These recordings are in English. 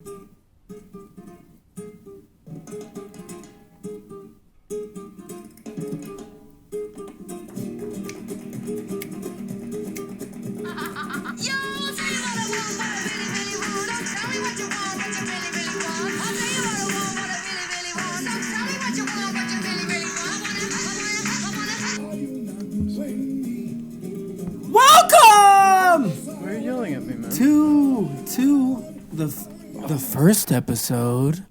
Welcome! Why are you yelling at me, man? To the first episode,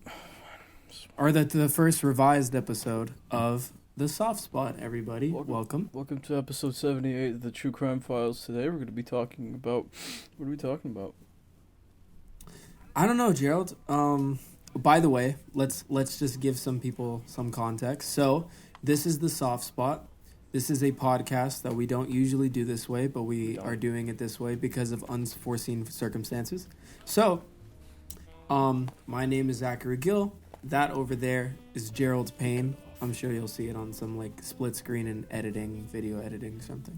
or the first revised episode of the Soft Spot. Everybody, welcome. Welcome to episode 78 of the True Crime Files. Today we're going to be talking about... What are we talking about? I don't know, Gerald. By the way, let's just give some people some context. So, this is the Soft Spot. This is a podcast that we don't usually do this way, but we are doing it this way because of unforeseen circumstances. So, my name is Zachary Gill. That over there is Gerald Payne. I'm sure you'll see it on some like split screen and editing, video editing, something.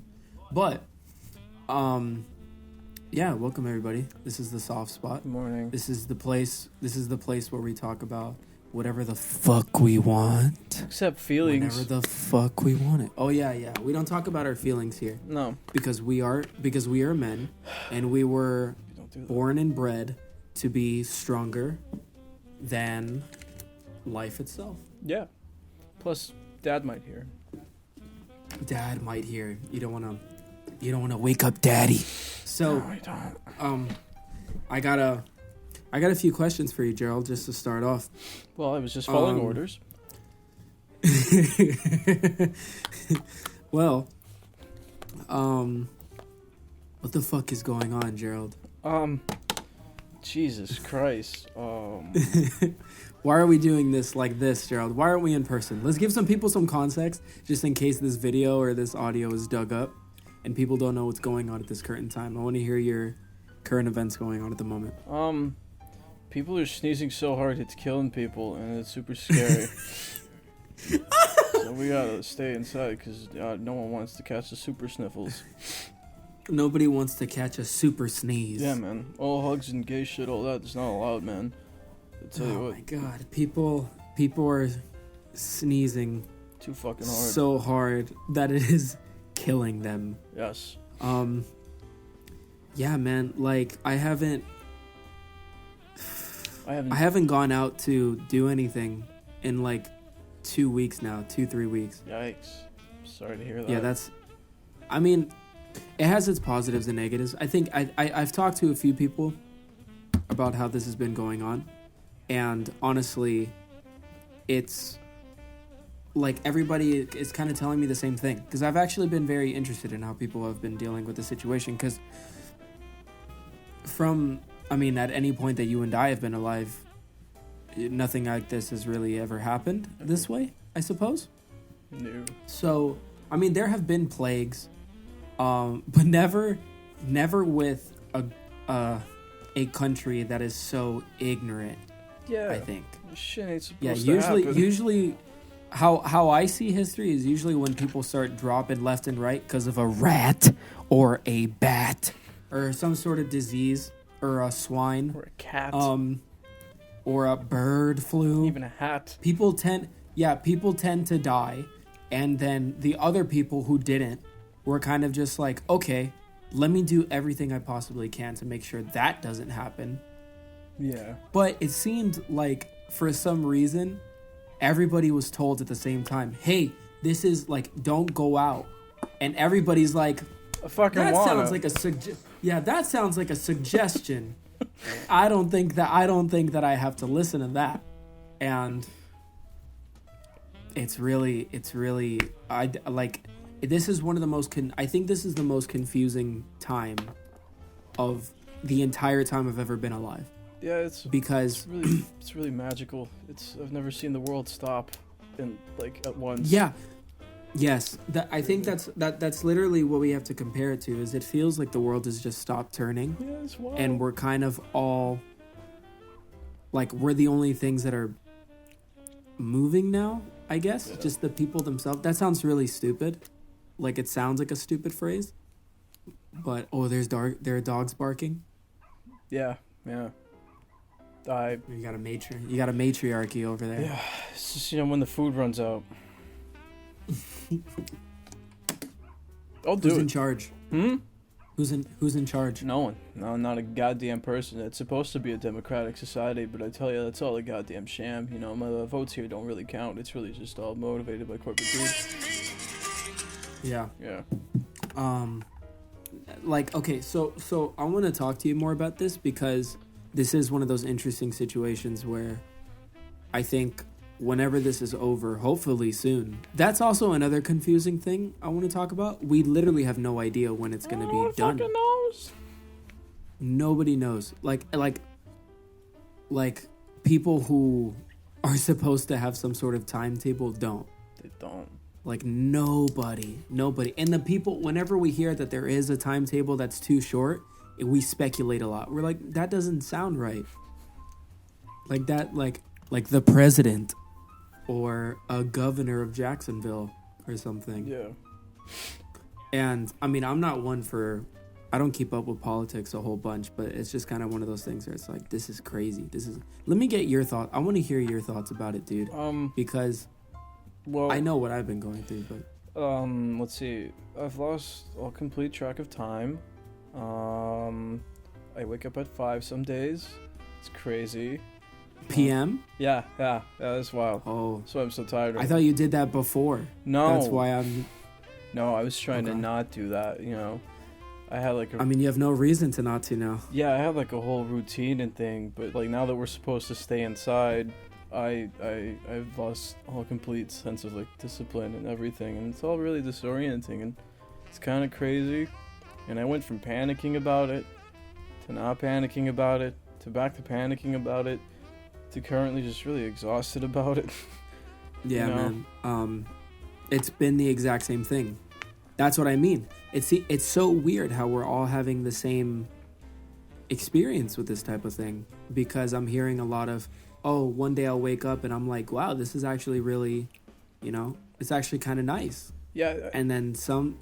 But, yeah, welcome everybody. This is the Soft Spot. Good morning. This is the place where we talk about whatever the fuck we want. Except feelings. Whenever the fuck we want it. Oh yeah. We don't talk about our feelings here. No. Because we are men, and we were born and bred to be stronger than life itself. Yeah. Plus, Dad might hear. Dad might hear. You don't wanna wake up Daddy. So No, I don't. I got a few questions for you, Gerald, just to start off. Well, I was just following orders. Well, what the fuck is going on, Gerald? Jesus Christ. Why are we doing this like this, Gerald? Why aren't we in person? Let's give some people some context, just in case this video or this audio is dug up and people don't know what's going on at this current time. I want to hear your current events going on at the moment. People are sneezing so hard it's killing people, and it's super scary. So we gotta stay inside, because no one wants to catch the super sniffles. Nobody wants to catch a super sneeze. Yeah, man. All hugs and gay shit, all that is not allowed, man. I tell you Oh what. my god, people are sneezing Too fucking hard. so hard that it is killing them. Yes. Yeah, man, like I haven't gone out to do anything in like 2 weeks now, 3 weeks. Yikes. Sorry to hear that. Yeah, I mean, it has its positives and negatives. I think I've talked to a few people about how this has been going on, and honestly, it's like everybody is kind of telling me the same thing, because I've actually been very interested in how people have been dealing with the situation, because at any point that you and I have been alive, nothing like this has really ever happened this way, I suppose. No. So, there have been plagues, but never with a country that is so ignorant. Yeah. I think. Shit ain't supposed Yeah, to happen. usually, how I see history is usually when people start dropping left and right because of a rat or a bat or some sort of disease or a swine Or a cat. or a bird flu. Even a hat. People tend to die, and then the other people who didn't were kind of just like, okay, let me do everything I possibly can to make sure that doesn't happen. Yeah. But it seemed like for some reason everybody was told at the same time, hey, this is like, don't go out, and everybody's like, I fucking that wanna. sounds like that sounds like a suggestion. I don't think that I have to listen to that. And it's really this is one of the most I think this is the most confusing time of the entire time I've ever been alive. Yeah, because it's really magical. I've never seen the world stop at once. Yeah. Yes, I think that's literally what we have to compare it to. Is it feels like the world has just stopped turning, Yeah, it's wild. and we're kind of all like we're the only things that are moving now. I guess just the people themselves. That sounds really stupid. Like it sounds like a stupid phrase, but there are dogs barking. Yeah. You got a matriarchy over there. Yeah, it's just, when the food runs out. I'll do it. Who's in charge? Who's in charge? No one. No, not a goddamn person. It's supposed to be a democratic society, but I tell you, that's all a goddamn sham. My votes here don't really count. It's really just all motivated by corporate greed. Yeah. Yeah. Okay, so I want to talk to you more about this because this is one of those interesting situations where I think whenever this is over, hopefully soon. That's also another confusing thing I want to talk about. We literally have no idea when it's going to be done. Fucking knows. Nobody knows. Like people who are supposed to have some sort of timetable don't. They don't. Like nobody. And the people, whenever we hear that there is a timetable that's too short, we speculate a lot. We're like, that doesn't sound right. Like that, like the president or a governor of Jacksonville or something. Yeah. And I mean, I'm not one for, I don't keep up with politics a whole bunch, but it's just kind of one of those things where it's like, this is crazy. Let me get your thoughts. I want to hear your thoughts about it, dude. Because I know what I've been going through, but. Let's see. I've lost all complete track of time. I wake up at 5 some days. It's crazy. PM? Yeah, that's wild. Oh. So I'm so tired of I thought you did that before. No. That's why I'm... No, I was trying to not do that, I had I mean, you have no reason to not to now. Yeah, I had like a whole routine and thing, but like now that we're supposed to stay inside, I've lost all complete sense of like discipline and everything, and it's all really disorienting, and it's kind of crazy. And I went from panicking about it to not panicking about it to back to panicking about it to currently just really exhausted about it. Yeah, man. It's been the exact same thing. That's what I mean. It's so weird how we're all having the same experience with this type of thing, because I'm hearing a lot of, one day I'll wake up and I'm like, wow, this is actually really, it's actually kind of nice. Yeah. And then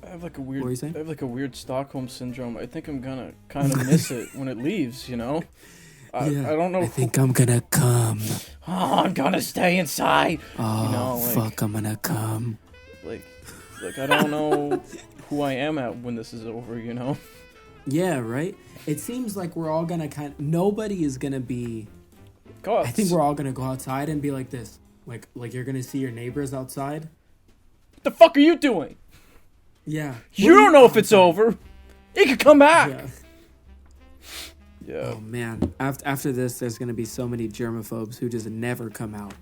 I have like a weird. What were you saying? I have like a weird Stockholm syndrome. I think I'm gonna kind of miss it when it leaves. I don't know. I think I'm gonna come. Oh, I'm gonna stay inside. Oh, fuck, I'm gonna come. Like I don't know who I am at when this is over. Yeah, right. It seems like we're all gonna nobody is gonna be. God. I think we're all gonna go outside and be like this, like you're gonna see your neighbors outside. What the fuck are you doing? Yeah. You don't know if it's over. It could come back. Yeah. Oh man. After this, there's gonna be so many germaphobes who just never come out.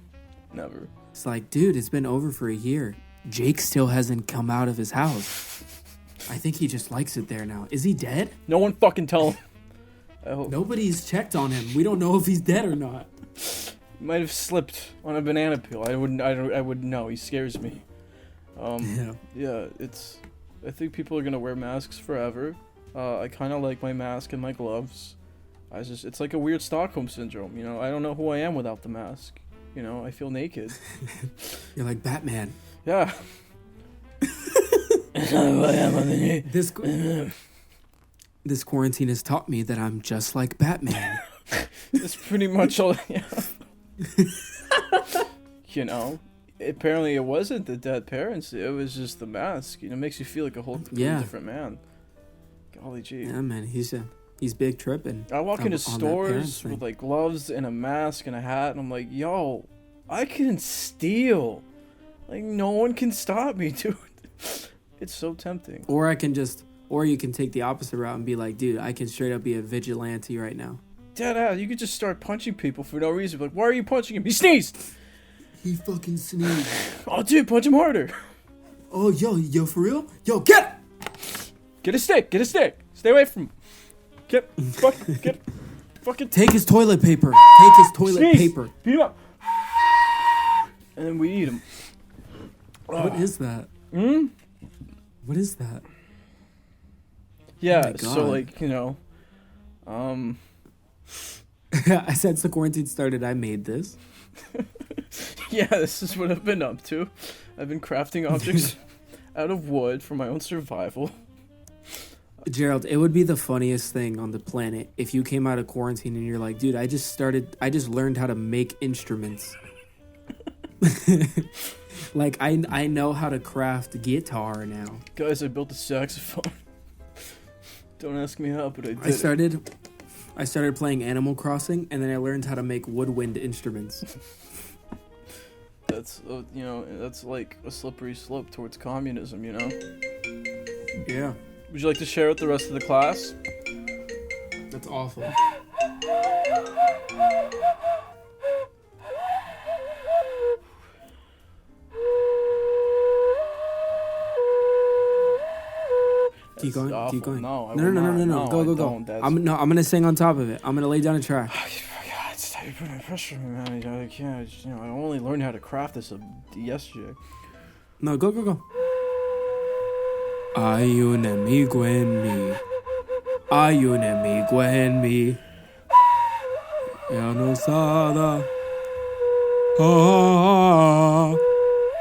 Never. It's like, dude, it's been over for a year. Jake still hasn't come out of his house. I think he just likes it there now. Is he dead? No one fucking tell him. I hope. Nobody's checked on him. We don't know if he's dead or not. He might have slipped on a banana peel. I wouldn't know. He scares me. Yeah, I think people are gonna wear masks forever. I kind of like my mask and my gloves. It's like a weird Stockholm syndrome, I don't know who I am without the mask. I feel naked. You're like Batman. Yeah. That's not who I am underneath. This quarantine has taught me that I'm just like Batman. That's pretty much all. Apparently it wasn't the dead parents. It was just the mask. It makes you feel like a whole completely different man. Golly gee. Yeah, man. He's big tripping. I walk into stores with like gloves and a mask and a hat, and I'm like, yo, I can steal. Like no one can stop me, dude. It's so tempting. Or you can take the opposite route and be like, dude, I can straight up be a vigilante right now. Deadass, you could just start punching people for no reason. Like, why are you punching him? He sneezed. He fucking sneezed. Oh, dude, punch him harder. Oh, yo, for real? Yo, get a stick. Stay away from him. Fucking. Take his toilet paper. Beat him up. And then we eat him. What is that? What is that? Yeah, so I said so quarantine started, I made this. Yeah, this is what I've been up to. I've been crafting objects out of wood for my own survival. Gerald, it would be the funniest thing on the planet if you came out of quarantine and you're like, dude, I just learned how to make instruments. Like, I know how to craft guitar now. Guys, I built a saxophone. Don't ask me how, but I did. I started playing Animal Crossing, and then I learned how to make woodwind instruments. That's, that's like a slippery slope towards communism, you know? Yeah. Would you like to share with the rest of the class? That's awful. Keep going. Keep going. No. No. Go. I'm gonna sing on top of it. I'm gonna lay down a track. God, you're putting pressure on me, man. I can't. I only learned how to craft this yesterday. No, go. Hay un amigo en mí. Hay un amigo en mí. Ya no sabe.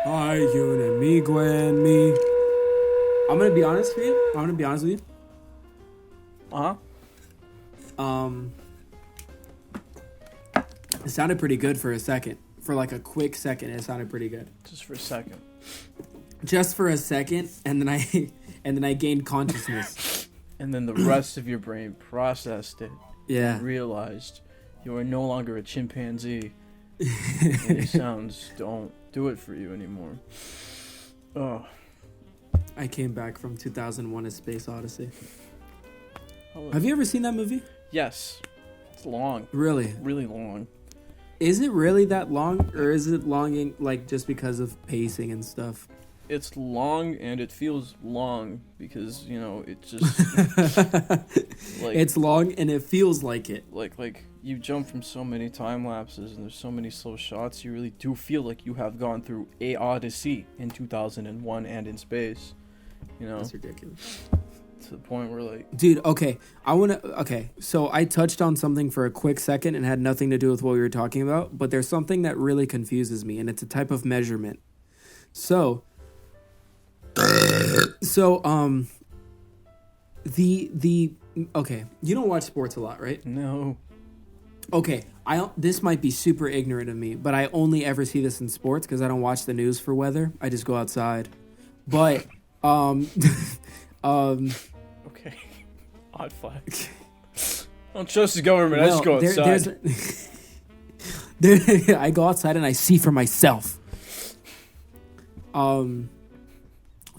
Hay un amigo en mí. I'm gonna be honest with you. It sounded pretty good for a second. For like a quick second, it sounded pretty good. Just for a second. Just for a second, and then I gained consciousness. And then the rest of your brain processed it. Yeah. And realized you are no longer a chimpanzee. And your sounds don't do it for you anymore. Oh. I came back from 2001: A Space Odyssey. Oh, have you ever seen that movie? Yes. It's long. Really? Really long. Is it really that long, or is it longing like just because of pacing and stuff? It's long, and it feels long because, it just like, it's long and it feels like it. Like you jump from so many time lapses and there's so many slow shots, you really do feel like you have gone through a Odyssey in 2001 and in space. That's ridiculous. To the point where dude, okay, so I touched on something for a quick second and had nothing to do with what we were talking about, but there's something that really confuses me, and it's a type of measurement. So okay, you don't watch sports a lot, right? No. Okay, this might be super ignorant of me, but I only ever see this in sports because I don't watch the news for weather. I just go outside. But okay. Odd flag. I don't trust the government. I just go outside. I go outside and I see for myself.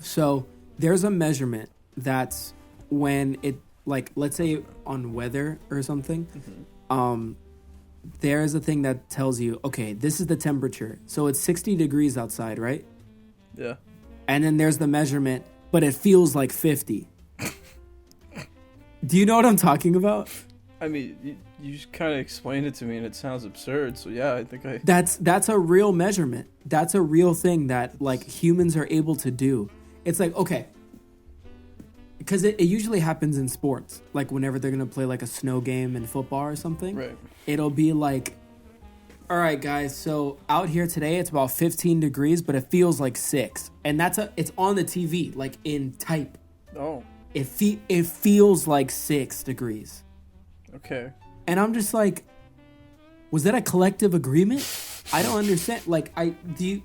So there's a measurement that's when it, like, let's say on weather or something, there is a thing that tells you, okay, this is the temperature. So it's 60 degrees outside, right? Yeah. And then there's the measurement, but it feels like 50. Do you know what I'm talking about? I mean, you just kind of explained it to me and it sounds absurd. So yeah, I think That's a real measurement. That's a real thing that, like, humans are able to do. It's like, okay, because it usually happens in sports. Like, whenever they're going to play, like, a snow game in football or something. Right. It'll be like, all right, guys, so out here today, it's about 15 degrees, but it feels like 6. And it's on the TV, like, in type. Oh. It feels like 6 degrees. Okay. And I'm just like, was that a collective agreement? I don't understand. Like, did you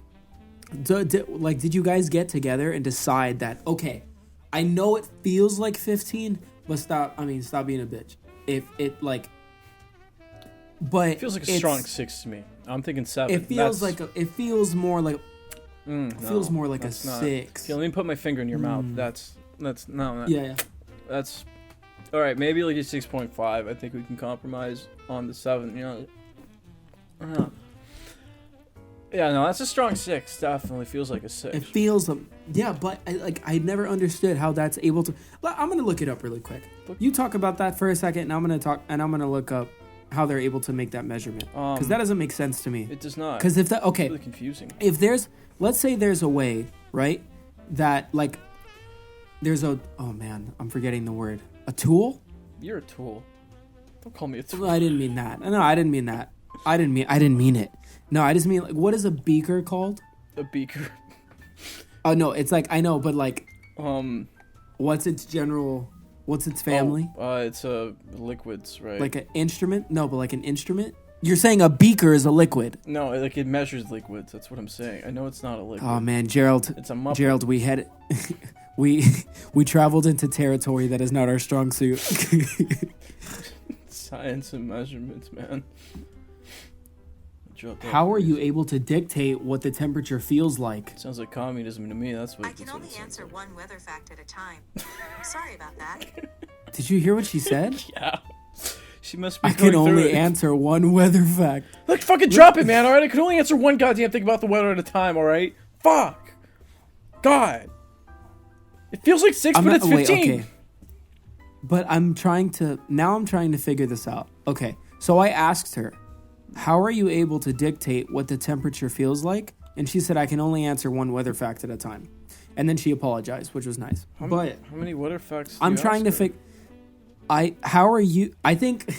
guys get together and decide that, okay, I know it feels like 15, but stop being a bitch. If it, like, but it feels like a strong 6 to me. I'm thinking 7. It feels more like a 6. Okay, let me put my finger in your mouth. That's no. Yeah. That's all right. Maybe like a 6.5. I think we can compromise on the 7. Yeah, no, that's a strong 6. Definitely feels like a 6. It feels, but I never understood how that's able to. I'm gonna look it up really quick. You talk about that for a second, and I'm gonna look up how they're able to make that measurement, because that doesn't make sense to me. It does not. Because it's really confusing. Let's say there's a way, right, that, like, oh man, I'm forgetting the word. A tool? You're a tool. Don't call me a tool. I didn't mean that. No, I didn't mean that. I didn't mean it. No, I just mean, like, what is a beaker called? A beaker. Oh no, it's like, I know, but like, what's What's its family? It's liquids, right? Like an instrument? No, but like an instrument? You're saying a beaker is a liquid. No, like it measures liquids. That's what I'm saying. I know it's not a liquid. Oh man, Gerald. It's a Muppet. Gerald, we had we traveled into territory that is not our strong suit. Science and measurements, man. How are you able to dictate what the temperature feels like? Sounds like communism to me. That's what. I can only answer one weather fact at a time. Sorry about that. Did you hear what she said? Yeah. She must be. I can only answer one weather fact. Like, fucking drop it, man. All right, I can only answer one goddamn thing about the weather at a time. All right. Fuck. God. It feels like 6 minutes 15. Okay. But I'm trying to figure this out. Okay, so I asked her, how are you able to dictate what the temperature feels like? And she said, I can only answer one weather fact at a time. And then she apologized, which was nice. How many weather facts I'm trying to figure... I think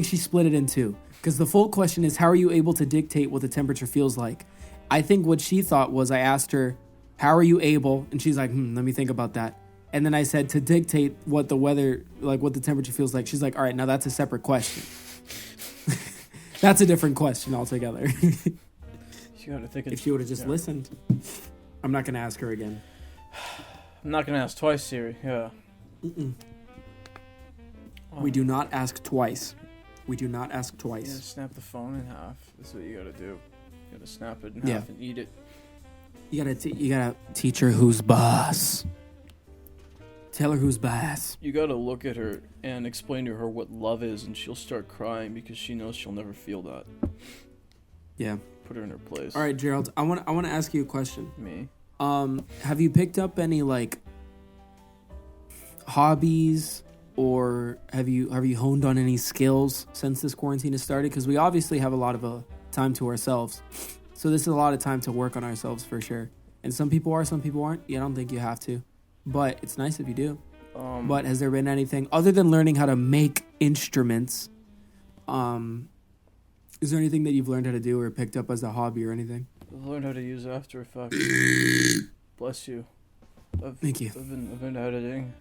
she split it in two. Because the full question is, how are you able to dictate what the temperature feels like? I think what she thought was, I asked her, how are you able? And she's like, let me think about that. And then I said, to dictate what the weather, like what the temperature feels like. She's like, all right, now that's a separate question. That's a different question altogether. If she would have just listened. I'm not going to ask her again. I'm not going to ask twice, Siri. Yeah. We do not ask twice. We do not ask twice. You gotta snap the phone in half. That's what you gotta do. You gotta snap it in half and eat it. You gotta teach her who's boss. Tell her who's boss. You gotta look at her and explain to her what love is, and she'll start crying because she knows she'll never feel that. Yeah. Put her in her place. All right, Gerald. I want to ask you a question. Me. Have you picked up any like hobbies, or have you honed on any skills since this quarantine has started? Because we obviously have a lot of time to ourselves, so this is a lot of time to work on ourselves for sure. And some people are, some people aren't. Yeah, I don't think you have to, but it's nice if you do. But has there been anything other than learning how to make instruments? Is there anything that you've learned how to do or picked up as a hobby or anything? I've learned how to use After Effects. Bless you. Thank you. I've been editing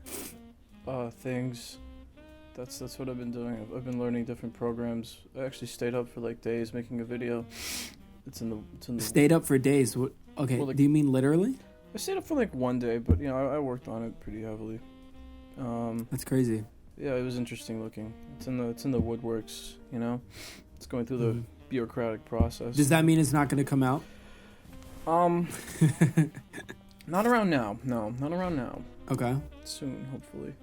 things. That's what I've been doing. I've been learning different programs. I actually stayed up for like days making a video. It's in the Stayed up for days. What? Okay. Well, like, do you mean literally? I stayed up for like one day, but you know I worked on it pretty heavily. That's crazy. Yeah, it was interesting looking. It's in the woodworks. You know, it's going through the bureaucratic process. Does that mean it's not going to come out? Not around now. No, not around now. Okay. Soon, hopefully.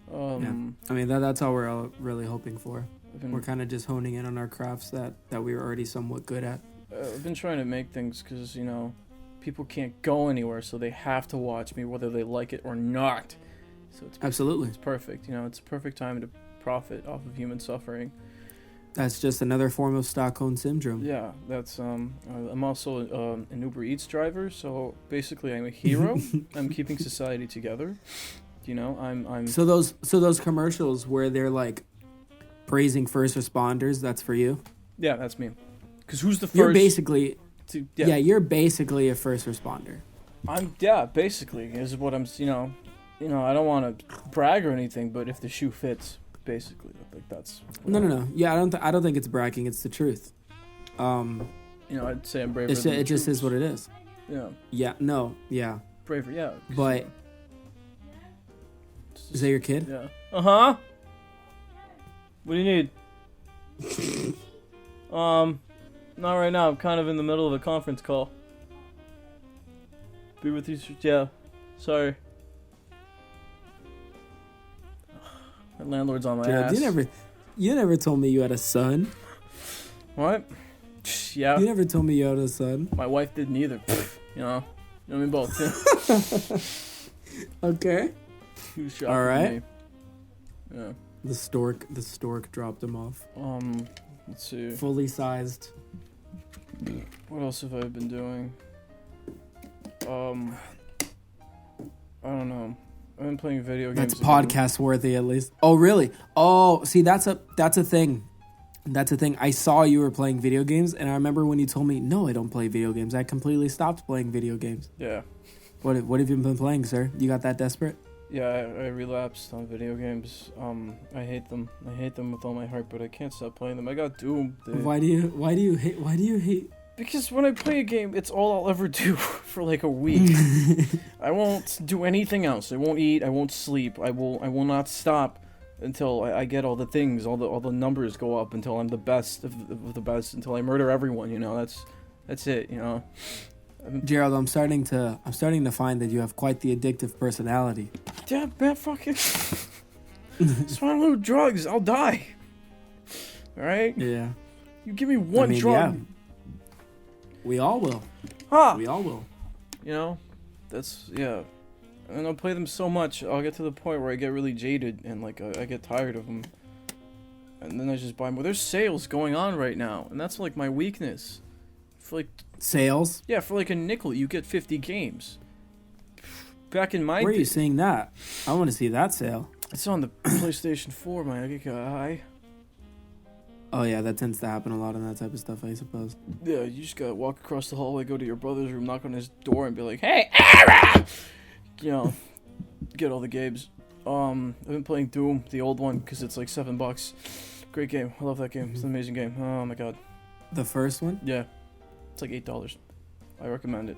Yeah. I mean, that's all we're all really hoping for. We're kind of just honing in on our crafts that we were already somewhat good at. I've been trying to make things because, you know, people can't go anywhere, so they have to watch me whether they like it or not. So Absolutely. It's perfect. You know, it's a perfect time to profit off of human suffering. That's just another form of Stockholm Syndrome. Yeah, that's I'm also an Uber Eats driver, so basically I'm a hero. I'm keeping society together. You know, I'm So those commercials where they're like praising first responders, that's for you? Yeah, that's me. Cuz who's the first? You're basically yeah, you're basically a first responder. Basically is what I'm, you know, I don't want to brag or anything, but if the shoe fits, basically, like that's. No. Yeah, I don't think it's bragging. It's the truth. You know, I'd say I'm braver. It just is what it is. Yeah. Yeah. No. Yeah. Braver. Yeah. But. Is that your kid? Yeah. What do you need? Not right now. I'm kind of in the middle of a conference call. Be with you. Yeah. Sorry. My landlord's on my ass. You never told me you had a son. What? Yeah. You never told me you had a son. My wife didn't either. You know me both. Okay. All right. Yeah. The stork dropped him off. Let's see. Fully sized. What else have I been doing? I don't know. I've been playing video games. That's podcast worthy, at least. Oh, really? Oh, see, that's a thing. That's a thing. I saw you were playing video games, and I remember when you told me, no, I don't play video games. I completely stopped playing video games. Yeah. What have you been playing, sir? You got that desperate? Yeah, I relapsed on video games. I hate them. I hate them with all my heart, but I can't stop playing them. I got Doom. Why do you hate? Because when I play a game, it's all I'll ever do for like a week. I won't do anything else. I won't eat. I won't sleep. I will not stop until I get all the things. All the numbers go up until I'm the best of the best. Until I murder everyone. You know, that's it. You know. Gerald, I'm starting to find that you have quite the addictive personality. Yeah, man, fucking. Just want to do drugs. I'll die. All right. Yeah. You give me one drug. Yeah. We all will. We all will. You know, that's yeah. And I'll play them so much, I'll get to the point where I get really jaded and like I get tired of them. And then I just buy more. There's sales going on right now, and that's like my weakness. For like sales? Yeah, for like a nickel, you get 50 games. Back in my Where are you seeing that? I want to see that sale. It's on the PlayStation 4, my guy. Oh yeah, that tends to happen a lot on that type of stuff, I suppose. Yeah, you just gotta walk across the hallway, go to your brother's room, knock on his door, and be like, "Hey, Aaron!" You know, get all the games. I've been playing Doom, the old one, because it's like $7. Great game. I love that game. It's an amazing game. Oh my god. The first one? Yeah. It's like $8. I recommend it.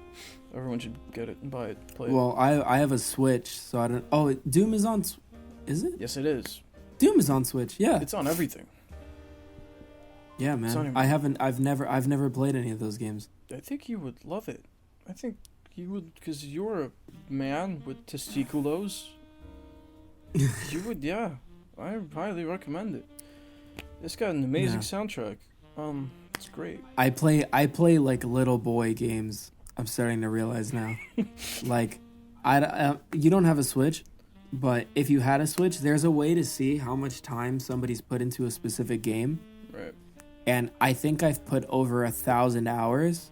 Everyone should get it and buy it. Play it. Well, I have a Switch, so I don't... Oh, Doom is on... Is it? Yes, it is. Doom is on Switch, yeah. It's on everything. Yeah, man. I've never played any of those games. I think you would love it. I think you would, because you're a man with testiculos. You would, yeah. I highly recommend it. It's got an amazing soundtrack. It's great. I play like little boy games. I'm starting to realize now. Like, you don't have a Switch, but if you had a Switch, there's a way to see how much time somebody's put into a specific game. Right. And I think I've put over 1,000 hours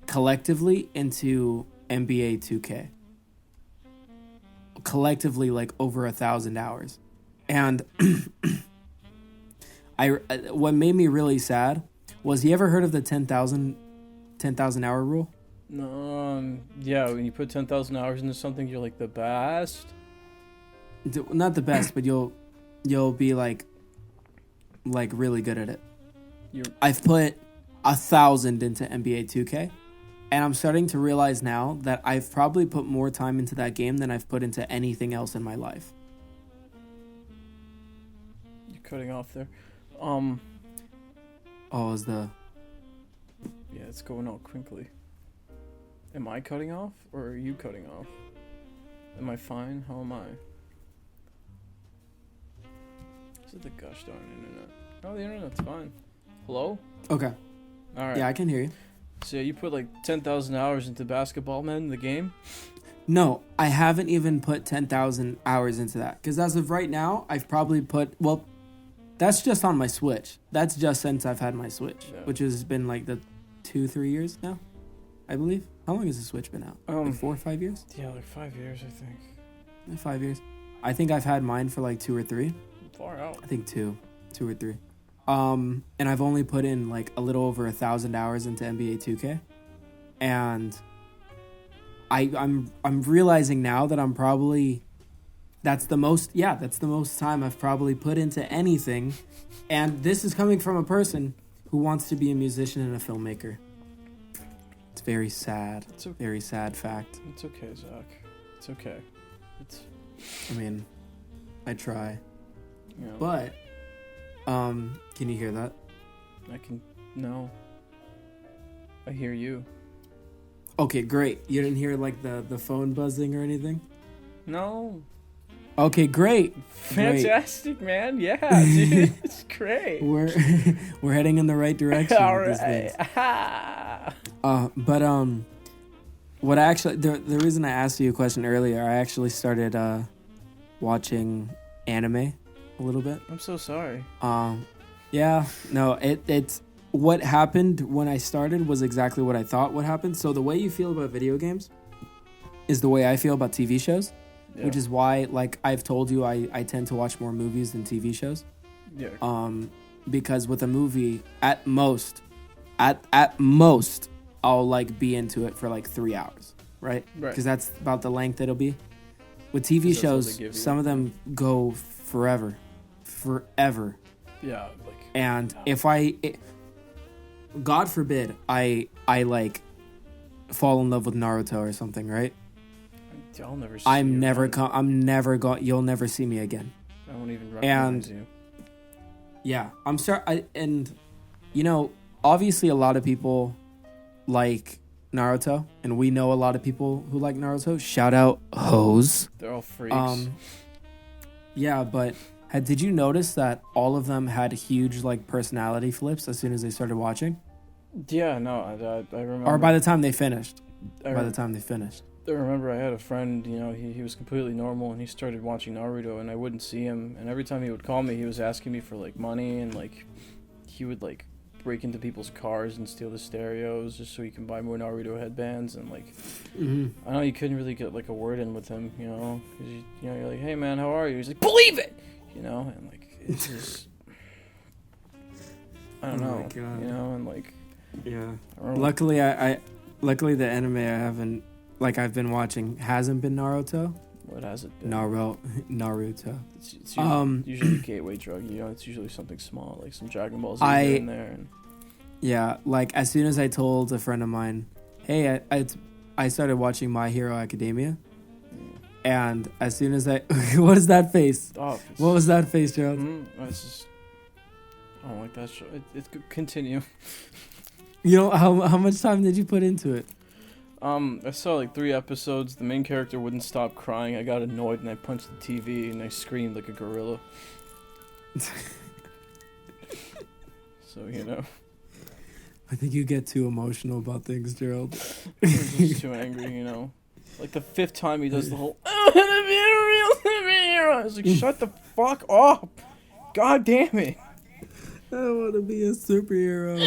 collectively into NBA 2K. Collectively, like over 1,000 hours. And what made me really sad was, you ever heard of the 10,000 hour rule? No, yeah, when you put 10,000 hours into something, you're like the best. Not the best, but you'll be like really good at it. I've put 1,000 into NBA 2K, and I'm starting to realize now that I've probably put more time into that game than I've put into anything else in my life. You're cutting off there. Oh, is the... Yeah, it's going all crinkly. Am I cutting off, or are you cutting off? Am I fine? How am I? Is it the gosh darn internet? Oh, the internet's fine. Hello? Okay. Alright. Yeah, I can hear you. So you put like 10,000 hours into Basketball Men, the game? No, I haven't even put 10,000 hours into that. Because as of right now, I've probably put... Well, that's just on my Switch. That's just since I've had my Switch. Yeah. Which has been like the 2-3 years now, I believe. How long has the Switch been out? Like 4 or 5 years? Yeah, like 5 years, I think. 5 years. I think I've had mine for like 2 or 3. Far out. I think 2 or 3. And I've only put in like a little over 1,000 hours into NBA 2K, and I'm realizing now that I'm probably that's the most time I've probably put into anything, and this is coming from a person who wants to be a musician and a filmmaker. It's very sad. It's a very sad fact. It's okay, Zach. It's okay. I mean, I try. Yeah. But, can you hear that? No. I hear you. Okay, great. You didn't hear, like, the phone buzzing or anything? No. Okay, great. Fantastic, great. Man. Yeah, dude. It's great. We're heading in the right direction. All with this but, what I actually... The reason I asked you a question earlier, I actually started, watching anime a little bit. I'm so sorry. Yeah, no, it's what happened when I started was exactly what I thought would happen. So the way you feel about video games is the way I feel about TV shows, which is why, like I've told you, I tend to watch more movies than TV shows. Yeah. Because with a movie, at most, I'll like be into it for like 3 hours, right? Right. Because that's about the length it'll be. with TV 'Cause that's all they shows, give you. some of them go forever. Yeah, like And if God forbid, I like fall in love with Naruto or something, right? I'll never. See I'm you never again. you'll never see me again. I won't even recognize you. Yeah, I'm sorry. And you know, obviously, a lot of people like Naruto, and we know a lot of people who like Naruto. Shout out hoes. They're all freaks. Yeah, but did you notice that all of them had huge like personality flips as soon as they started watching, Yeah, no, I remember. or by the time they finished? I remember I had a friend, you know, he was completely normal, and he started watching Naruto, and I wouldn't see him, and every time he would call me, he was asking me for, like, money, and, like, he would, like, break into people's cars and steal the stereos just so he can buy more Naruto headbands, and, like, I know you couldn't really get, like, a word in with him, you know, 'cause you know, you're like, hey, man, how are you? He's like, believe it! You know, and, like, it's just, I don't know, you know, and, like, Yeah. I don't know. Luckily, the anime I've been watching hasn't been Naruto. What has it been? Naruto. It's usually a gateway drug, you know. It's usually something small, like some Dragon Ball Z here and there. And Yeah, like as soon as I told a friend of mine, hey, I started watching My Hero Academia, and as soon as what is that face? oh, What was that face, Gerald? It's just, I don't like that show. It could continue. You know how much time did you put into it? I saw like 3 episodes. The main character wouldn't stop crying. I got annoyed and I punched the TV and I screamed like a gorilla. So, you know. I think you get too emotional about things, Gerald. I was just too angry, you know. Like the 5th time he does the whole, I wanna be a real hero. I was like, shut the fuck up. God damn it. I want to be a superhero.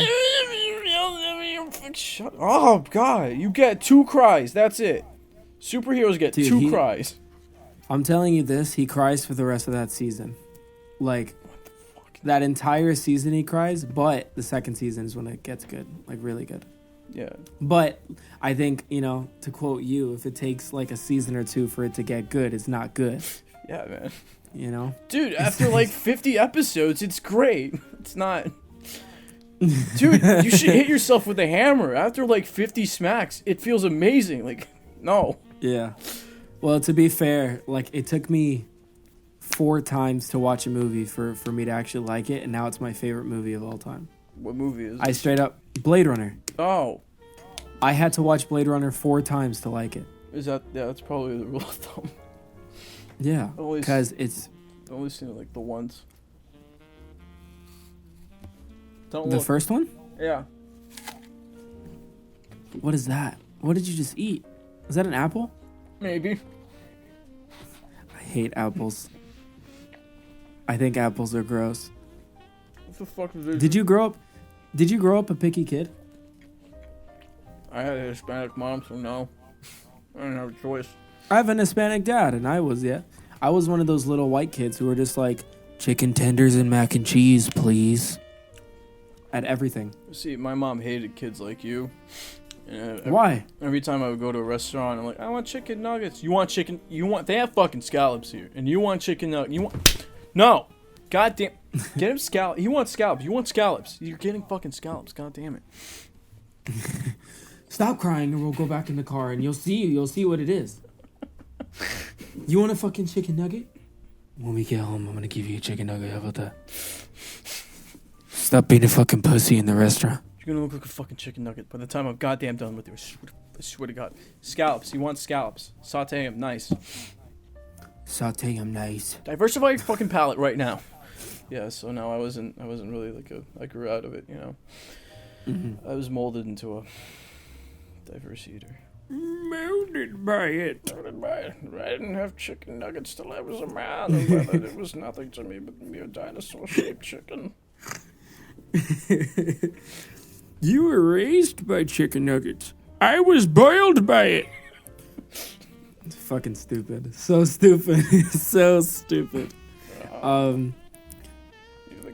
Shut up, God. You get 2 cries. That's it. Superheroes get Dude, 2 cries. I'm telling you this, he cries for the rest of that season. Like, that entire season he cries, but the second season is when it gets good. Like, really good. Yeah. But I think, you know, to quote you, if it takes like a season or 2 for it to get good, it's not good. Yeah, man. You know? Dude, after like 50 episodes, it's great. It's not... Dude, you should hit yourself with a hammer. After like 50 smacks, it feels amazing. Like, no. Yeah. Well, to be fair, like, it took me 4 times to watch a movie for me to actually like it, and now it's my favorite movie of all time. What movie is it? I straight up... Blade Runner. Oh. I had to watch Blade Runner 4 times to like it. Is that... Yeah, that's probably the rule of thumb. Yeah, because it's... I've only seen it like the once. Don't The look. first one? Yeah. What is that? What did you just eat? Is that an apple? Maybe. I hate apples. I think apples are gross. What the fuck is this? Did you grow up a picky kid? I had a Hispanic mom, so no. I didn't have a choice. I have an Hispanic dad, and I was one of those little white kids who were just like, chicken tenders and mac and cheese, please. At everything. See, my mom hated kids like you. Why? Every time I would go to a restaurant, I'm like, I want chicken nuggets. They have fucking scallops here. And you want chicken nuggets. No. God damn. Get him scallops. He wants scallops. You want scallops. You're getting fucking scallops. God damn it. Stop crying and we'll go back in the car and you'll see what it is. You want a fucking chicken nugget? When we get home, I'm gonna give you a chicken nugget. How about that? Stop being a fucking pussy in the restaurant. You're gonna look like a fucking chicken nugget by the time I'm goddamn done with you. I swear to God. Scallops. He wants scallops. Saute them. Nice. Saute them nice. Diversify your fucking palate right now. Yeah, so no, I wasn't really like I grew out of it, you know. Mm-hmm. I was molded into a diverse eater. Molded by it. I didn't have chicken nuggets till I was a man, and it was nothing to me but mere dinosaur-shaped chicken. You were raised by chicken nuggets. I was boiled by it. It's fucking stupid. So stupid. So stupid.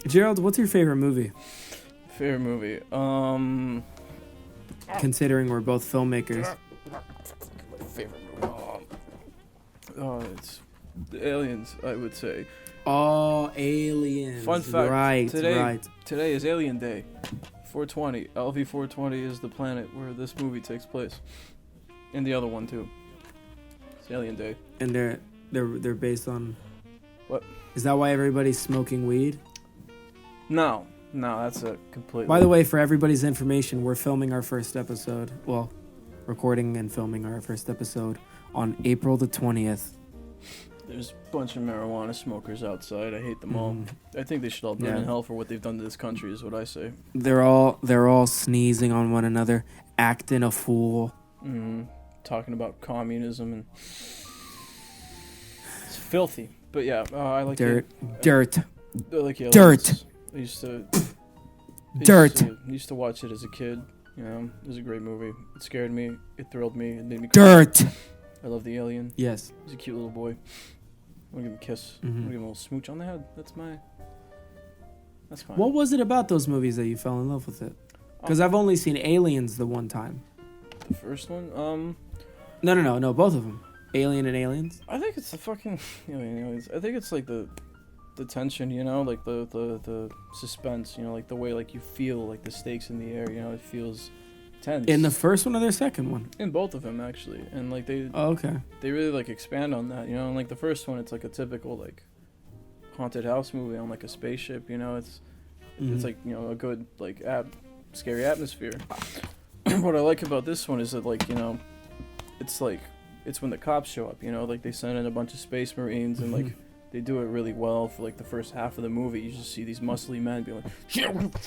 Gerald, what's your favorite movie? Favorite movie? Considering we're both filmmakers. My favorite movie. It's aliens, I would say. Oh, aliens. Fun fact. Right, today, right. Today is Alien Day. 420. LV 420 is the planet where this movie takes place. And the other one too. It's Alien Day. And they're based on... What? Is that why everybody's smoking weed? No, that's a completely... By the way, for everybody's information, we're filming our first episode. Well, recording and filming our first episode on April the 20th. There's a bunch of marijuana smokers outside. I hate them all. I think they should all burn in hell for what they've done to this country, is what I say. They're all sneezing on one another, acting a fool. Talking about communism and... It's filthy. But yeah, I like dirt. I like aliens. Dirt. I used to watch it as a kid. You know, it was a great movie. It scared me. It thrilled me. It made me cry. Dirt. I love the alien. Yes. He's a cute little boy. I'm gonna give him a kiss. I'm gonna give him a little smooch on the head. That's fine. What was it about those movies that you fell in love with it? Because I've only seen Aliens the one time. The first one? No, both of them. Alien and Aliens. I think it's the fucking aliens. I think it's like the tension, you know, like the suspense, you know, like the way like you feel like the stakes in the air, you know, it feels tense. In the first one or the second one? In both of them actually, and like they really like expand on that, you know. And like the first one, it's like a typical like haunted house movie on like a spaceship, you know. It's like, you know, a good like scary atmosphere. What I like about this one is that, like, you know, it's when the cops show up, you know, like they send in a bunch of space marines and like they do it really well for like the first half of the movie. You just see these muscly men be like, yeah, we're gonna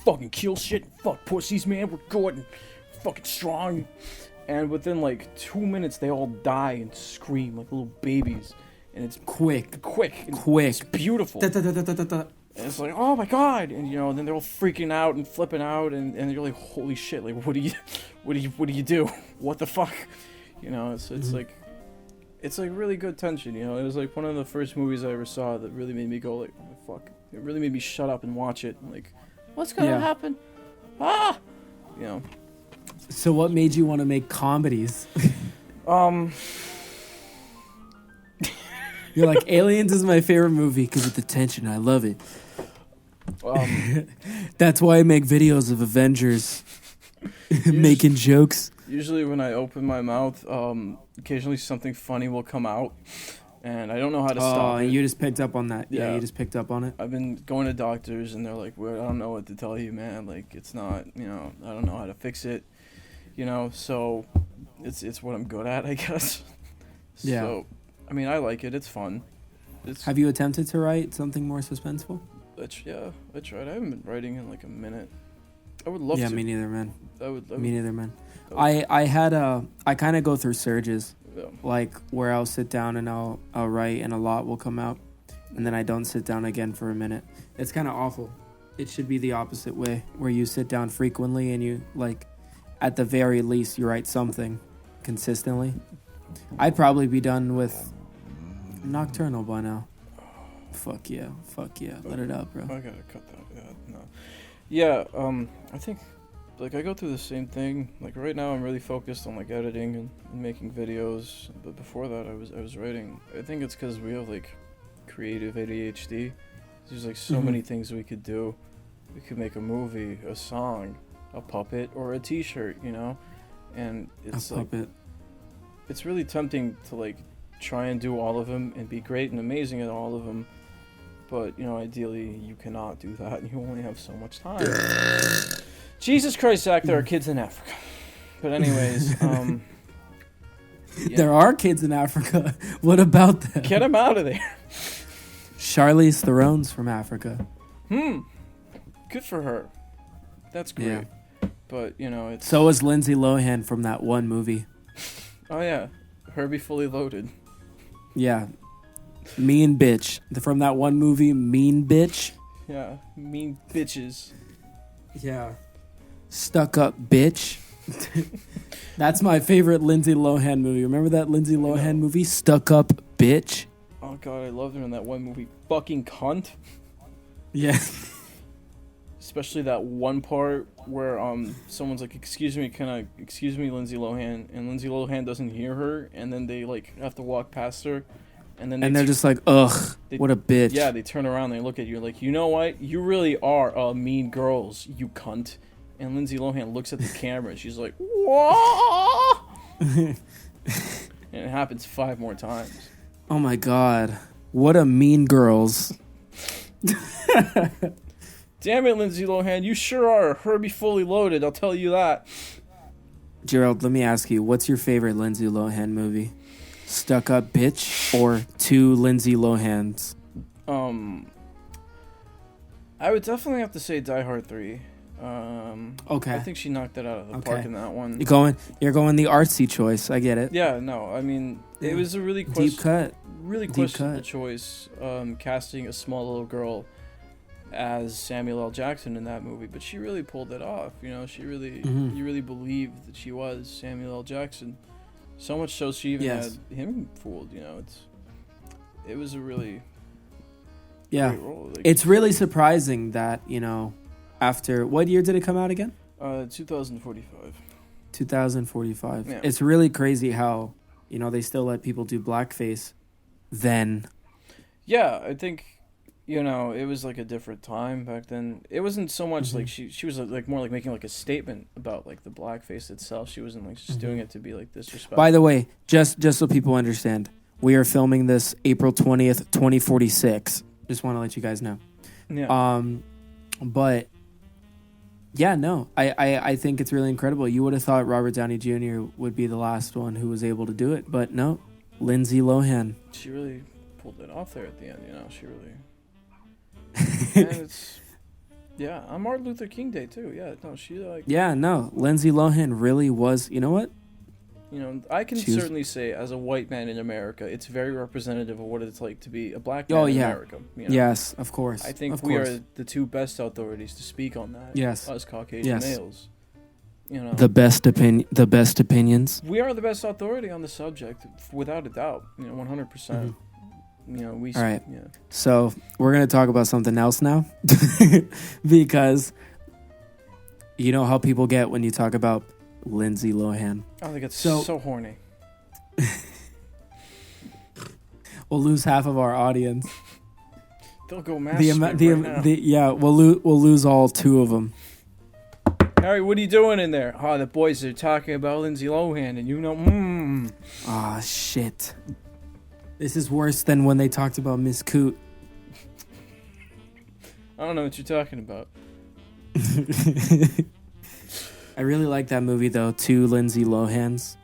fucking kill shit, fuck pussies, man, we're good and fucking strong. And within like 2 minutes they all die and scream like little babies, and it's quick. It's beautiful. And it's like, oh my god, and you know, and then they're all freaking out and flipping out, and you're like, holy shit, like what do you do? What the fuck? You know, it's like, it's like really good tension, you know. It was like one of the first movies I ever saw that really made me go like, oh, fuck. It really made me shut up and watch it. Like, what's gonna happen? Ah, you know. So what made you want to make comedies? You're like, Aliens is my favorite movie because of the tension. I love it. That's why I make videos of Avengers making jokes. Usually when I open my mouth, occasionally something funny will come out, and I don't know how to stop it. You just picked up on that. Yeah, you just picked up on it. I've been going to doctors, and they're like, well, I don't know what to tell you, man. Like, it's not, you know, I don't know how to fix it, you know, so it's what I'm good at, I guess. Yeah. So, I mean, I like it. It's fun. Have you attempted to write something more suspenseful? I tried. I haven't been writing in like a minute. I would love to. Yeah, me neither, man. Me neither, man. I kind of go through surges, like where I'll sit down and I'll write and a lot will come out, and then I don't sit down again for a minute. It's kind of awful. It should be the opposite way, where you sit down frequently and you, like, at the very least, you write something consistently. I'd probably be done with Nocturnal by now. Fuck yeah. Let it out, bro. I gotta cut that. Yeah, I think, like, I go through the same thing. Like, right now I'm really focused on, like, editing and making videos. But before that, I was writing. I think it's because we have, like, creative ADHD. There's, like, so many things we could do. We could make a movie, a song, a puppet, or a t-shirt, you know? And it's, a puppet. It's really tempting to, like, try and do all of them and be great and amazing at all of them. But, you know, ideally, you cannot do that. You only have so much time. Jesus Christ, Zach, there are kids in Africa. But anyways, yeah. There are kids in Africa. What about them? Get them out of there. Charlize Theron's from Africa. Good for her. That's great. Yeah. But, you know, it's... So is Lindsay Lohan from that one movie. Oh, yeah. Herbie Fully Loaded. Yeah. Mean Bitch. From that one movie, Mean Bitch. Yeah. Mean Bitches. Yeah. Stuck Up Bitch. That's my favorite Lindsay Lohan movie. Remember that Lindsay Lohan movie, Stuck Up Bitch? Oh, God, I loved her in that one movie. Fucking cunt. Yeah. Especially that one part where someone's like, excuse me, Lindsay Lohan, and Lindsay Lohan doesn't hear her, and then they like have to walk past her, and then they're just like, ugh, what a bitch. Yeah, they turn around, they look at you like, you know what, you really are mean girls, you cunt. And Lindsay Lohan looks at the camera and she's like, whoa. And it happens 5 more times. Oh my god, what a mean girls. Damn it, Lindsay Lohan, you sure are Herbie fully loaded, I'll tell you that. Gerald, let me ask you, what's your favorite Lindsay Lohan movie? Stuck Up Bitch or 2 Lindsay Lohans? I would definitely have to say Die Hard 3. Okay. I think she knocked it out of the park in that one. You're going the artsy choice. I get it. Yeah, no, I mean, it was a really deep cut. Really questionable choice, casting a small little girl as Samuel L. Jackson in that movie, but she really pulled it off. You know, she really, you really believed that she was Samuel L. Jackson. So much so she even had him fooled. You know, it was a really great role. Like, it's really surprising that, you know, after what year did it come out again? 2045. 2045. Yeah. It's really crazy how, you know, they still let people do blackface then. Yeah, I think, you know, it was like a different time back then. It wasn't so much like she was like more like making like a statement about like the blackface itself. She wasn't like just doing it to be like disrespectful. By the way, just so people understand, we are filming this April 20th, 2046. Just want to let you guys know. Yeah. But yeah, no, I think it's really incredible. You would have thought Robert Downey Jr. would be the last one who was able to do it, but no, Lindsay Lohan. She really pulled it off there at the end, you know. She really. And it's, yeah, on Martin Luther King Day too. Yeah, no, she like. Yeah, no, Lindsay Lohan really was. You know what? You know, I can certainly say, as a white man in America, it's very representative of what it's like to be a black man in America. You know? Yes, of course. I think we are the 2 best authorities to speak on that. Yes, us Caucasian males. You know, the best opinions. We are the best authority on the subject, without a doubt. You know, 100%. You know, we. All right. Yeah. So we're gonna talk about something else now, because you know how people get when you talk about Lindsay Lohan. I think it's so horny. We'll lose half of our audience. They'll go masturbate yeah, we'll lose all 2 of them. Harry, what are you doing in there? Oh, the boys are talking about Lindsay Lohan, and you know, Ah, shit. This is worse than when they talked about Miss Coot. I don't know what you're talking about. I really like that movie, though, 2 Lindsay Lohans.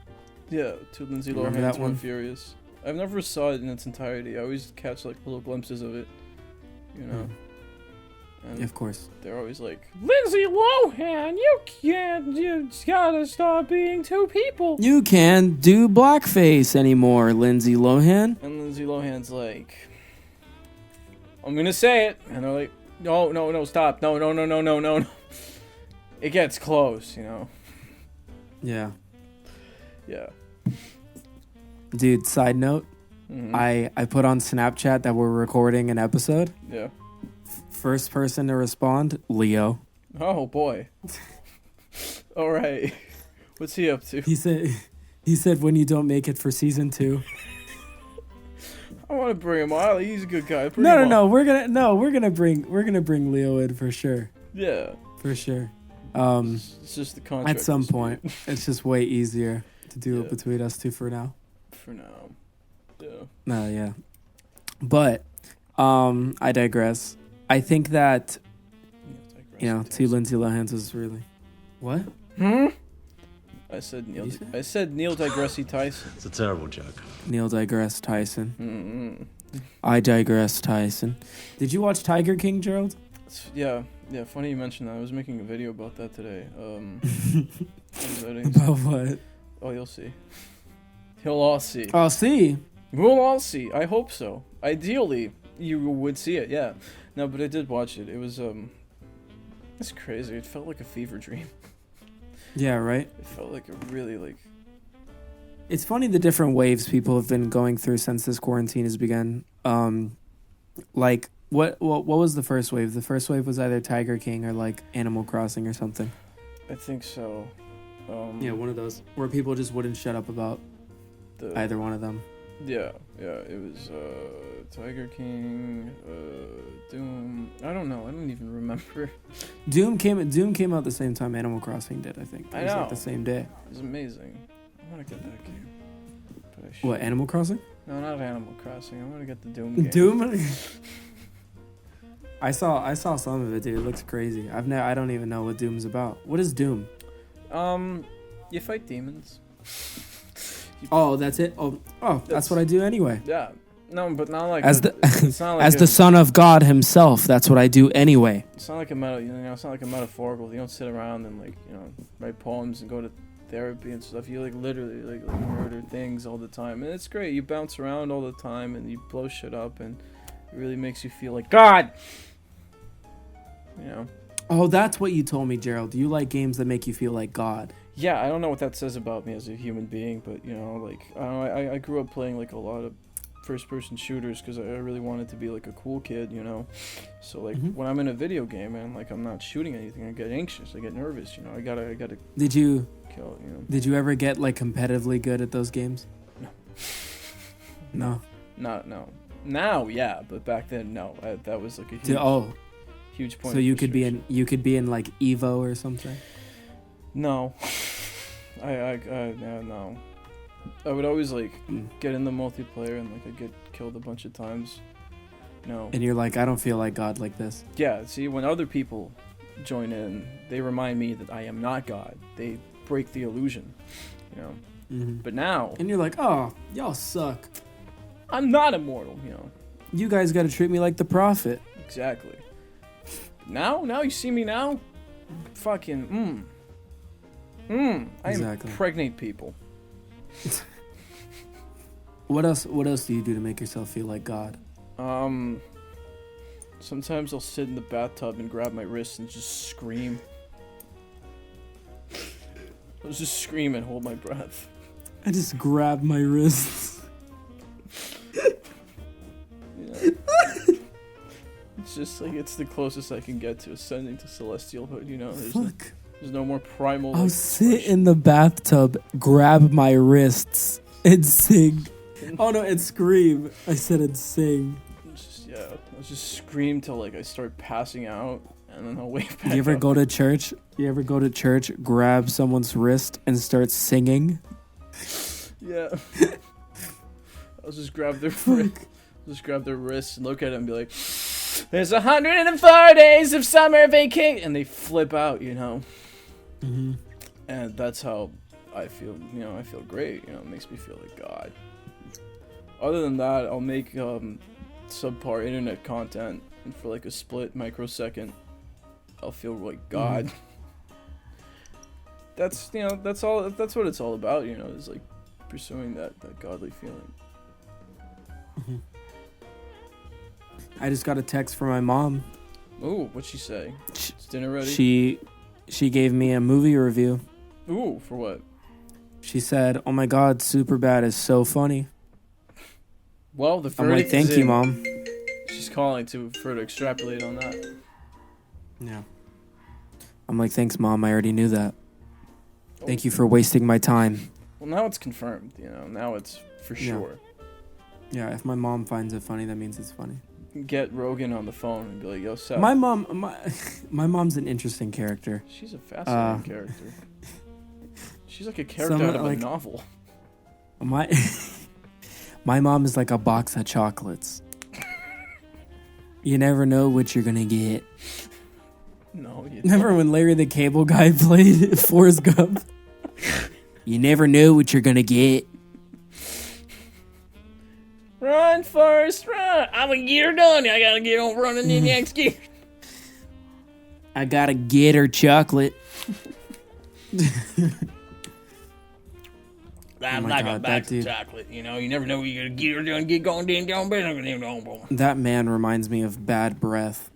Yeah, 2 Lindsay Lohans, 1 Furious. I've never saw it in its entirety. I always catch, like, little glimpses of it, you know. And yeah, of course. They're always like, Lindsay Lohan, you gotta stop being 2 people. You can't do blackface anymore, Lindsay Lohan. And Lindsay Lohan's like, I'm gonna say it. And they're like, no, stop. No. It gets close, you know. Yeah. Yeah. Dude, side note, I put on Snapchat that we're recording an episode. Yeah. First person to respond, Leo. Oh boy. All right. What's he up to? He said when you don't make it for season 2. I want to bring him on. He's a good guy. No. We're gonna bring Leo in for sure. Yeah. For sure. It's just the contract. At some point, it's just way easier to do it between us 2 for now. For now. Yeah. No, yeah. But I digress. I think that, you know, 2 Lindsay Lohans was really... What? I said Neil deGrasse Tyson. It's a terrible joke. Neil deGrasse Tyson. I digress, Tyson. Did you watch Tiger King, Gerald? Yeah, funny you mentioned that. I was making a video about that today. About what? Oh, you'll see. You'll all see. I'll see. We'll all see. I hope so. Ideally, you would see it, yeah. No, but I did watch it. It was, it's crazy. It felt like a fever dream. Yeah, right? It felt like a really, like... It's funny the different waves people have been going through since this quarantine has begun. Like, What was the first wave? The first wave was either Tiger King or like Animal Crossing or something. I think so. Yeah, one of those where people just wouldn't shut up about either one of them. Yeah, it was Tiger King, Doom. I don't know. I don't even remember. Doom came out the same time Animal Crossing did. I think it was like the same day. It was amazing. I want to get that game. But What, Animal Crossing? No, not Animal Crossing. I want to get the Doom game. Doom. I saw some of it, dude. It looks crazy. I don't even know what Doom's about. What is Doom? You fight demons. Oh, that's it. Oh, that's what I do anyway. Yeah. No, but not like as the it's not like as the Son of God Himself. That's what I do anyway. It's not like it's not like a metaphorical. You don't sit around and like write poems and go to therapy and stuff. You like literally like murder things all the time, and it's great. You bounce around all the time and you blow shit up, and it really makes you feel like God. Oh, that's what you told me, Gerald. You like games that make you feel like God. Yeah, I don't know what that says about me as a human being, but like I grew up playing like a lot of first-person shooters because I really wanted to be like a cool kid, So like when I'm in a video game and like I'm not shooting anything, I get anxious, I get nervous, I gotta. Did you kill? Did you ever get like competitively good at those games? No. No. Now, yeah, but back then, no. That was like a huge point. So you could be in like Evo or something. No. No. I would always like get in the multiplayer and like I get killed a bunch of times. No. And you're like, I don't feel like God like this. Yeah, see, when other people join in, they remind me that I am not God. They break the illusion, But now... And you're like, oh, y'all suck. I'm not immortal, You guys got to treat me like the prophet. Exactly. Now you see me now? Fucking, I impregnate people. What else do you do to make yourself feel like God? Sometimes I'll sit in the bathtub and grab my wrist and just scream. I'll just scream and hold my breath. I just grab my wrists. It's just like it's the closest I can get to ascending to celestialhood, Fuck. There's no more primal. I'll sit in the bathtub, grab my wrists, and sing. Oh no, and scream. I said and sing. I'll just scream till like I start passing out, and then I'll wake back You ever up. go to church? Grab someone's wrist, and start singing? Yeah. I'll just grab their wrists and look at it and be like, "There's 104 days of summer vacation," and they flip out, Mm-hmm. And that's how I feel. I feel great. It makes me feel like God. Other than that, I'll make subpar internet content, and for like a split microsecond, I'll feel like God. Mm-hmm. That's all. That's what it's all about. Is like pursuing that godly feeling. Mm-hmm. I just got a text from my mom. Ooh, what'd she say? Is dinner ready? She gave me a movie review. Ooh, for what? She said, "Oh my God, Superbad is so funny." Well, the I'm like, verdict "Thank is you, in." Mom. She's calling to further extrapolate on that. Yeah. I'm like, "Thanks, Mom. I already knew that. Thank you for wasting my time." Well, now it's confirmed. Now it's for sure. Yeah, if my mom finds it funny, that means it's funny. Get Rogan on the phone and be like, "Yo, Seth." My mom's an interesting character. She's a fascinating character. She's like a character out of a novel. My mom is like a box of chocolates. You never know what you're gonna get. No, you Remember when Larry the Cable Guy played Forrest Gump? You never know what you're gonna get. Run, Forrest, run! I'm a gear done. I gotta get on running the next gear. I gotta get her chocolate. I'm like a box of chocolate. You never know when you're gonna get her done, get going, down. That man reminds me of bad breath.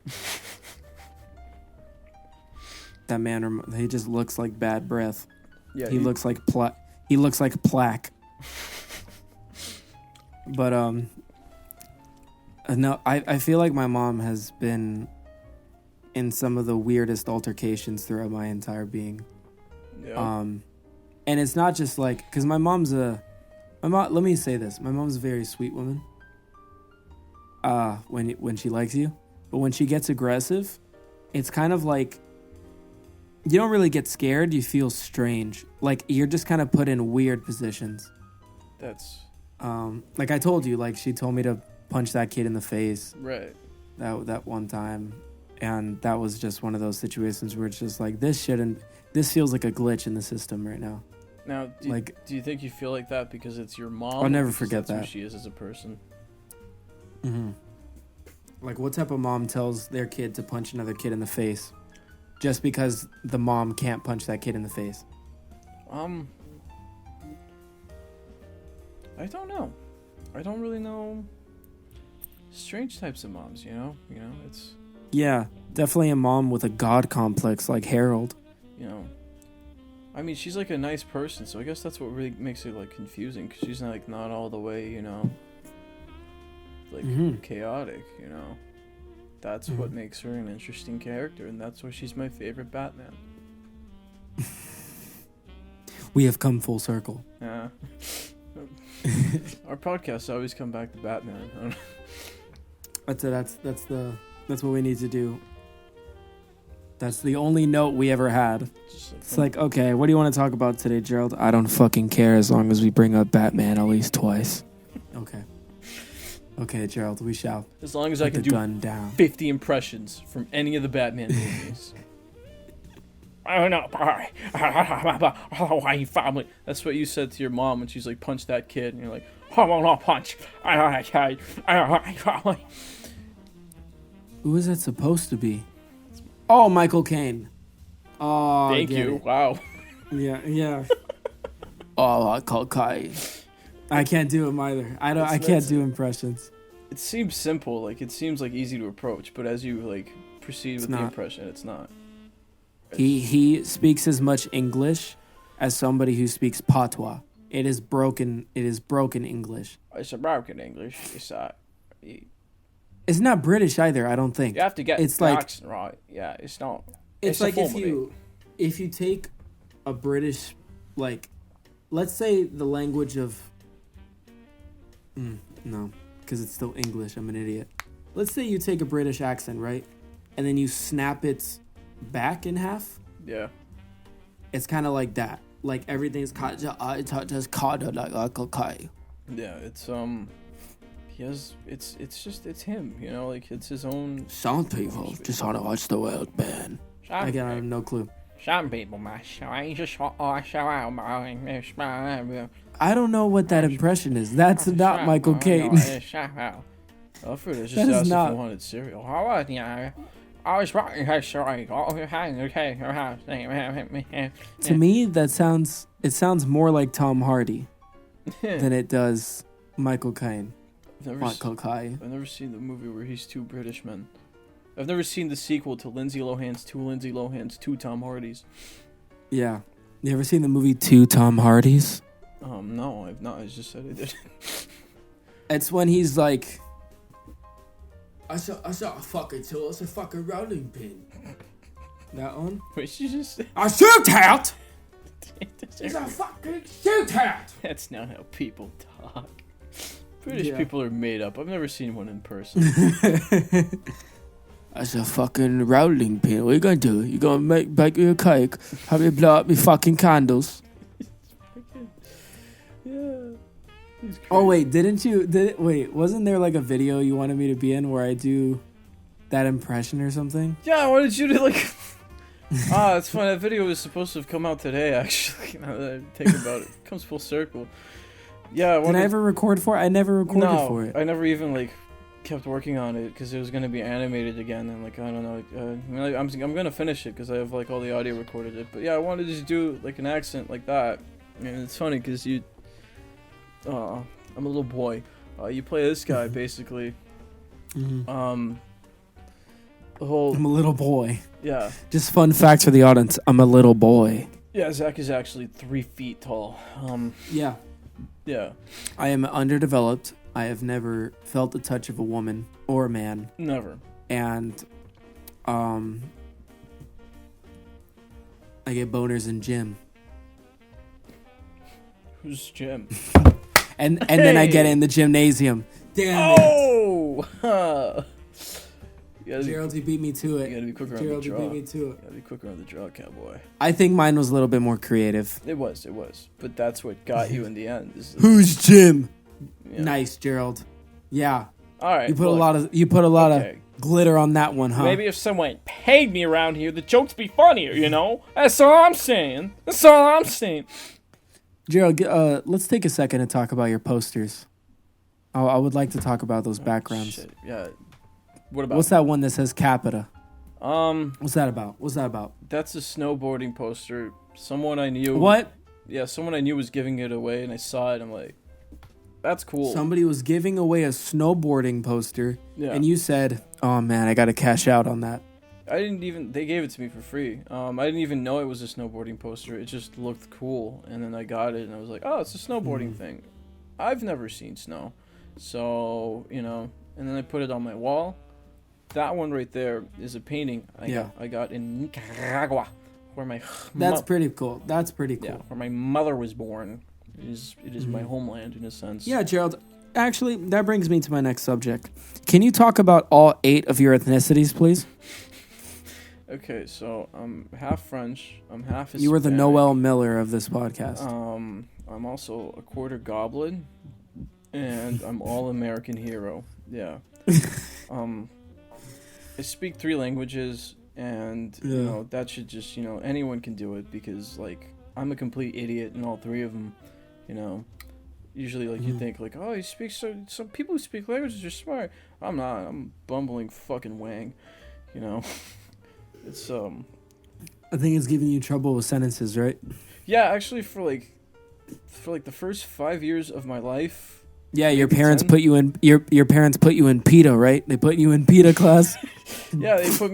That man, he just looks like bad breath. Yeah, he looks like plaque. But No, I feel like my mom has been in some of the weirdest altercations throughout my entire being. Yeah. And it's not just like, because let me say this. My mom's a very sweet woman. When she likes you. But when she gets aggressive, it's kind of like, you don't really get scared. You feel strange. Like, you're just kind of put in weird positions. That's... like I told you, like, she told me to punch that kid in the face. Right. That one time. And that was just one of those situations where it's just like, this feels like a glitch in the system right now. Now, do you think you feel like that because it's your mom? I'll never forget that's that. Who she is as a person. Mm-hmm. Like, what type of mom tells their kid to punch another kid in the face just because the mom can't punch that kid in the face? I don't know. I don't really know. Strange types of moms, you know, it's... Yeah, definitely a mom with a god complex like Harold. You know, I mean, she's like a nice person, so I guess that's what really makes it like confusing, because she's not all the way, you know, like chaotic, you know. That's what makes her an interesting character, and that's why she's my favorite Batman. We have come full circle. Yeah. Our podcasts always come back to Batman. That's what we need to do. That's the only note we ever had. It's like, okay, what do you want to talk about today, Gerald? I don't fucking care as long as we bring up Batman at least twice. Okay, Gerald, we shall. As long as I can do gun down. 50 impressions from any of the Batman movies. I don't know. Family. That's what you said to your mom when she's like, punch that kid. And you're like, I will not punch. Who is that supposed to be? Oh, Michael Caine. Oh, thank you. Wow. Yeah. Oh, Michael Caine. I can't do him either. I can't do impressions. It seems simple, like it seems like easy to approach, but as you like proceed with the impression, it's not. He speaks as much English as somebody who speaks patois. It is broken English. It's a broken English. It's not British either, I don't think. You have to get the accent right. Yeah, it's not. It's like if you take a British, like, let's say the language of no, because it's still English. I'm an idiot. Let's say you take a British accent, right? And then you snap it back in half. Yeah. It's kind of like that. Like, everything's just like okay. Yeah, it's it's him, you know, like it's his own. Some people just want to watch the world burn. Again, I have no clue. Some people just I don't know what that impression is. That's not Michael Caine. Alfred is just asked if he wanted cereal. I was walking her story. To me, it sounds more like Tom Hardy than it does Michael Caine. I've never seen the movie where he's two British men. I've never seen the sequel to Lindsay Lohan's Two Tom Hardys. Yeah. You ever seen the movie Two Tom Hardys? No, I've not. I just said I did. It's when he's like, I saw a fucking tool. It's a fucking rolling pin. That one? Wait, she just... A shootout! It's a fucking shootout! That's not how people talk. British people are made up. I've never seen one in person. That's a fucking rolling pin. What are you gonna do? You gonna bake me a cake? Have me blow up me fucking candles? Yeah. Oh wait, wasn't there like a video you wanted me to be in where I do that impression or something? Yeah, I wanted you to like... it's funny. That video was supposed to have come out today, actually. Now that I think about it. It comes full circle. Yeah, Did I ever record for it? I never recorded for it. I never even like kept working on it because it was gonna be animated again, and like I don't know. I'm gonna finish it because I have like all the audio recorded it. But yeah, I wanted to just do like an accent like that, and it's funny because I'm a little boy. You play this guy basically. Mm-hmm. I'm a little boy. Yeah. Just fun facts for the audience. I'm a little boy. Yeah, Zach is actually 3 feet tall. Yeah. Yeah. I am underdeveloped. I have never felt the touch of a woman or a man. Never. And I get boners in gym. Who's Jim? And then I get in the gymnasium. Damn it. Oh! Gerald, you beat me to it. You gotta be quicker on the Gerald, draw. you beat me to You it. gotta be quicker on the draw, cowboy. I think mine was a little bit more creative. It was. But that's what got you in the end. Who's Jim? Yeah. Nice, Gerald. Yeah. All right. You put a lot of glitter on that one, huh? Maybe if someone paid me around here, the jokes be funnier, you know? That's all I'm saying. Gerald, let's take a second to talk about your posters. I would like to talk about those backgrounds. Shit. Yeah. What about? What's that one that says Capita? What's that about? That's a snowboarding poster. Someone I knew. What? Yeah, someone I knew was giving it away, and I saw it. I'm like, that's cool. Somebody was giving away a snowboarding poster, and you said, "Oh man, I got to cash out on that." They gave it to me for free. I didn't even know it was a snowboarding poster. It just looked cool, and then I got it, and I was like, oh, it's a snowboarding thing. I've never seen snow, so and then I put it on my wall. That one right there is a painting I got in Nicaragua, where my That's pretty cool. Yeah, where my mother was born. It is my homeland in a sense. Yeah, Gerald. Actually, that brings me to my next subject. Can you talk about all 8 of your ethnicities, please? Okay, so I'm half French. I'm half Hispanic. You were the Noel Miller of this podcast. I'm also a quarter goblin, and I'm all American hero. Yeah. I speak 3 languages, and that should just anyone can do it because I'm a complete idiot in all 3 of them. Usually you think oh, you speak some people who speak languages are smart. I'm not. I'm bumbling fucking wang. It's I think it's giving you trouble with sentences, right? Yeah, actually for the first 5 years of my life. Yeah, your parents put you in your parents put you in PETA, right? They put you in PETA class. Yeah, they put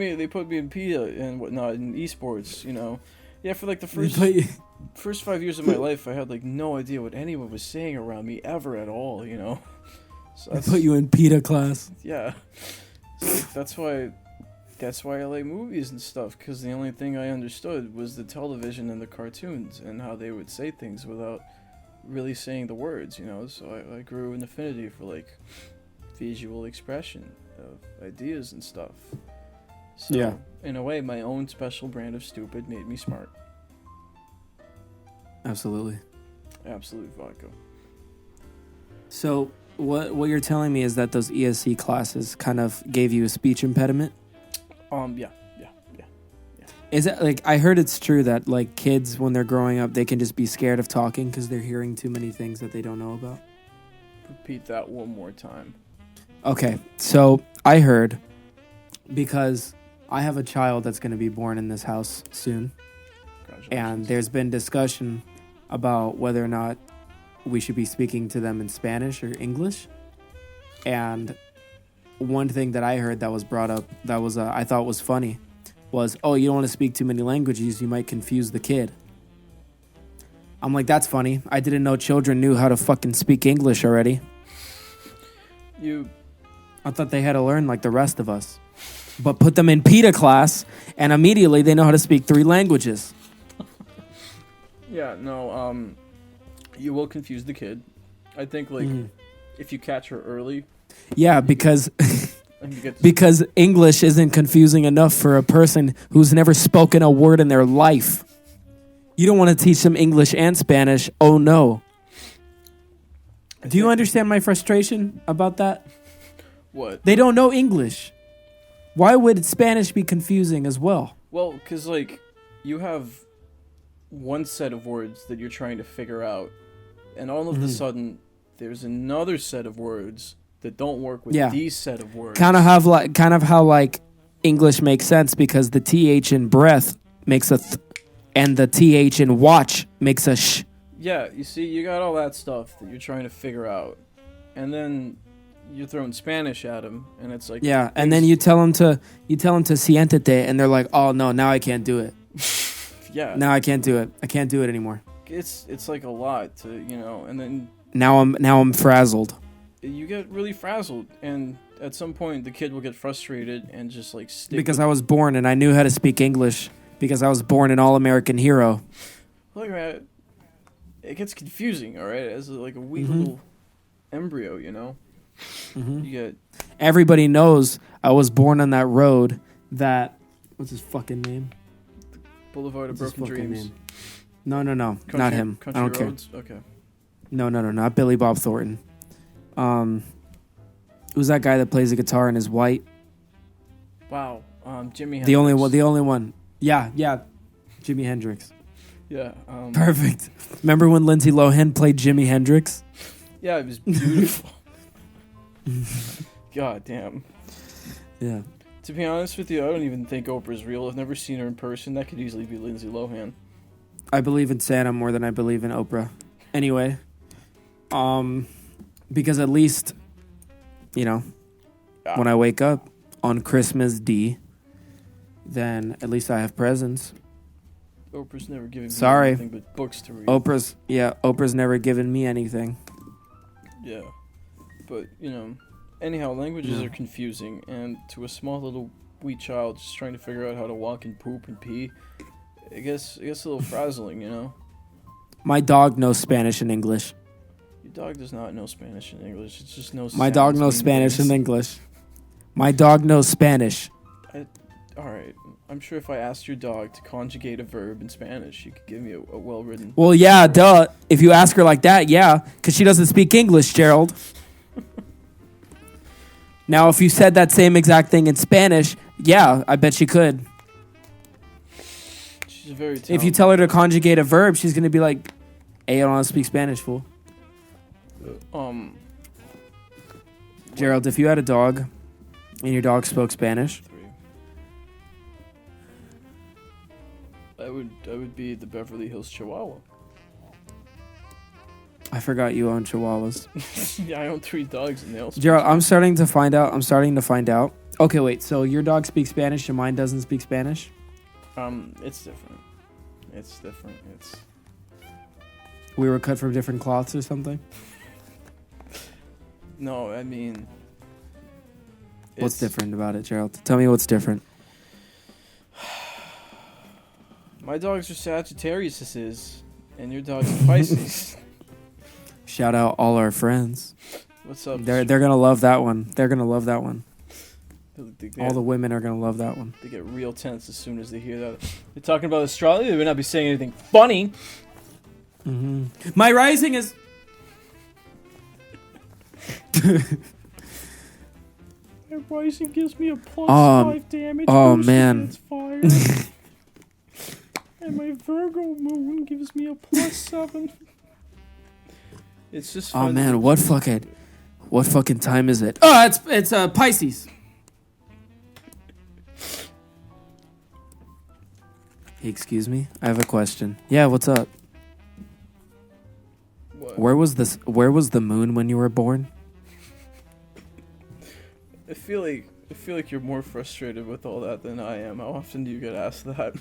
me in PETA and whatnot in esports. Yeah, for the first 5 years of my life, I had no idea what anyone was saying around me ever at all. So they put you in PETA class. Yeah, so that's why I like movies and stuff, because the only thing I understood was the television and the cartoons and how they would say things without really saying the words, so I grew an affinity for visual expression of ideas and stuff. So yeah, in a way, my own special brand of stupid made me smart. Absolutely. Absolute vodka. So what you're telling me is that those ESC classes kind of gave you a speech impediment? Yeah. Is it I heard it's true that kids when they're growing up they can just be scared of talking because they're hearing too many things that they don't know about? Repeat that one more time. Okay, so I heard, because I have a child that's going to be born in this house soon, and there's been discussion about whether or not we should be speaking to them in Spanish or English. And one thing that I heard that was brought up that was I thought was funny was, oh, you don't want to speak too many languages, you might confuse the kid. I'm like, that's funny. I didn't know children knew how to fucking speak English already. I thought they had to learn like the rest of us. But put them in PETA class, and immediately they know how to speak 3 languages. Yeah, no, you will confuse the kid. I think, if you catch her early... Yeah, because English isn't confusing enough for a person who's never spoken a word in their life. You don't want to teach them English and Spanish. Oh, no. Do you understand my frustration about that? What? They don't know English. Why would Spanish be confusing as well? Well, because, you have one set of words that you're trying to figure out, and all of a sudden, there's another set of words that don't work with these set of words. Kind of how English makes sense because the TH in breath makes a and the TH in watch makes a sh. Yeah, you see, you got all that stuff that you're trying to figure out, and you're throwing Spanish at them, and it's yeah, and then you tell them to siéntate, and they're like, oh no, now I can't do it. Yeah. Now I can't do it. I can't do it anymore. It's a lot to and then now I'm frazzled. you get really frazzled, and at some point the kid will get frustrated and just like stick. Because I was born and I knew how to speak English. Because I was born an all-American hero. Look, man, it gets confusing. All right, as like a weak little embryo, you know. You get. Everybody knows I was born on that road. What's his fucking name? Boulevard of What's his Broken fucking Dreams. name? No, not him. Country I don't Roads? care. Okay. No, not Billy Bob Thornton. Who's that guy that plays the guitar and is white? Wow. Jimi Hendrix. The only one. Yeah, Jimi Hendrix. Yeah. Perfect. Remember when Lindsay Lohan played Jimi Hendrix? Yeah, it was beautiful. God damn. Yeah. To be honest with you, I don't even think Oprah's real. I've never seen her in person. That could easily be Lindsay Lohan. I believe in Santa more than I believe in Oprah. Anyway, because at least, when I wake up on Christmas D, then at least I have presents. Oprah's never given me Sorry. anything but books to read. Oprah's never given me anything. Yeah. But, anyhow, languages are confusing, and to a small little wee child just trying to figure out how to walk and poop and pee, it gets a little frazzling, My dog knows Spanish and English. Your dog does not know Spanish and English. It just knows My dog knows Spanish and English. My dog knows Spanish. Alright. I'm sure if I asked your dog to conjugate a verb in Spanish, you could give me a well-written... Well, yeah, duh. If you ask her like that, yeah. Because she doesn't speak English, Gerald. Now, if you said that same exact thing in Spanish, yeah, I bet she could. She's very talented. If you tell her to conjugate a verb, she's going to be like, hey, I don't want to speak Spanish, fool. Gerald, if you had a dog and your dog spoke Spanish... I would be the Beverly Hills Chihuahua. I forgot you own Chihuahuas. Yeah, I own 3 dogs and they all speak Gerald, Spanish. I'm starting to find out. Okay, wait. So your dog speaks Spanish and mine doesn't speak Spanish? It's different. We were cut from different cloths or something? No, I mean... What's different about it, Gerald? Tell me what's different. My dogs are Sagittariuses, and your dogs are Pisces. Shout out all our friends. What's up? They're gonna love that one. They're gonna love that one. They All the women are gonna love that one. They get real tense as soon as they hear that. They're talking about astrology. They may not be saying anything funny. Mm-hmm. My rising is... My rising gives me a +5 damage. Oh, man. It's fire. And my Virgo moon gives me a +7. It's just fun. Oh man, what fucking time is it? Oh, it's Pisces. Hey, excuse me, I have a question. Yeah, what's up? What? Where was the moon when you were born? I feel like you're more frustrated with all that than I am. How often do you get asked that?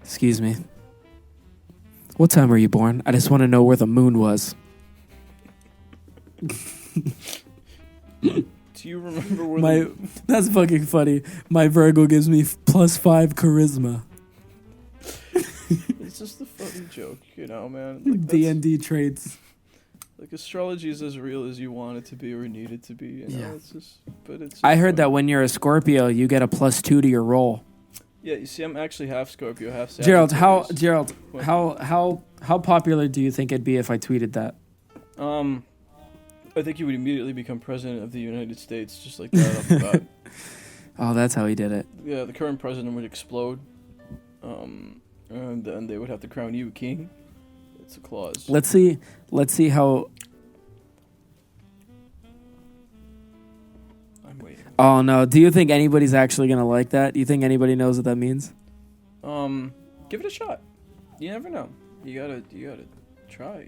Excuse me. What time were you born? I just want to know where the moon was. Do you remember where That's fucking funny. My Virgo gives me +5 charisma. It's just a funny joke, man. Like, D&D traits. Like, astrology is as real as you want it to be or need it to be. Yeah. It's just I heard that when you're a Scorpio, you get a +2 to your roll. Yeah, you see, I'm actually half Scorpio, half Gerald, Sagittarius. how popular do you think it'd be if I tweeted that? I think you would immediately become president of the United States, just like that off the bat. Oh, that's how he did it. Yeah, the current president would explode, and then they would have to crown you king. It's a clause. Let's see how. I'm waiting. Oh no! Do you think anybody's actually gonna like that? Do you think anybody knows what that means? Give it a shot. You never know. You gotta try.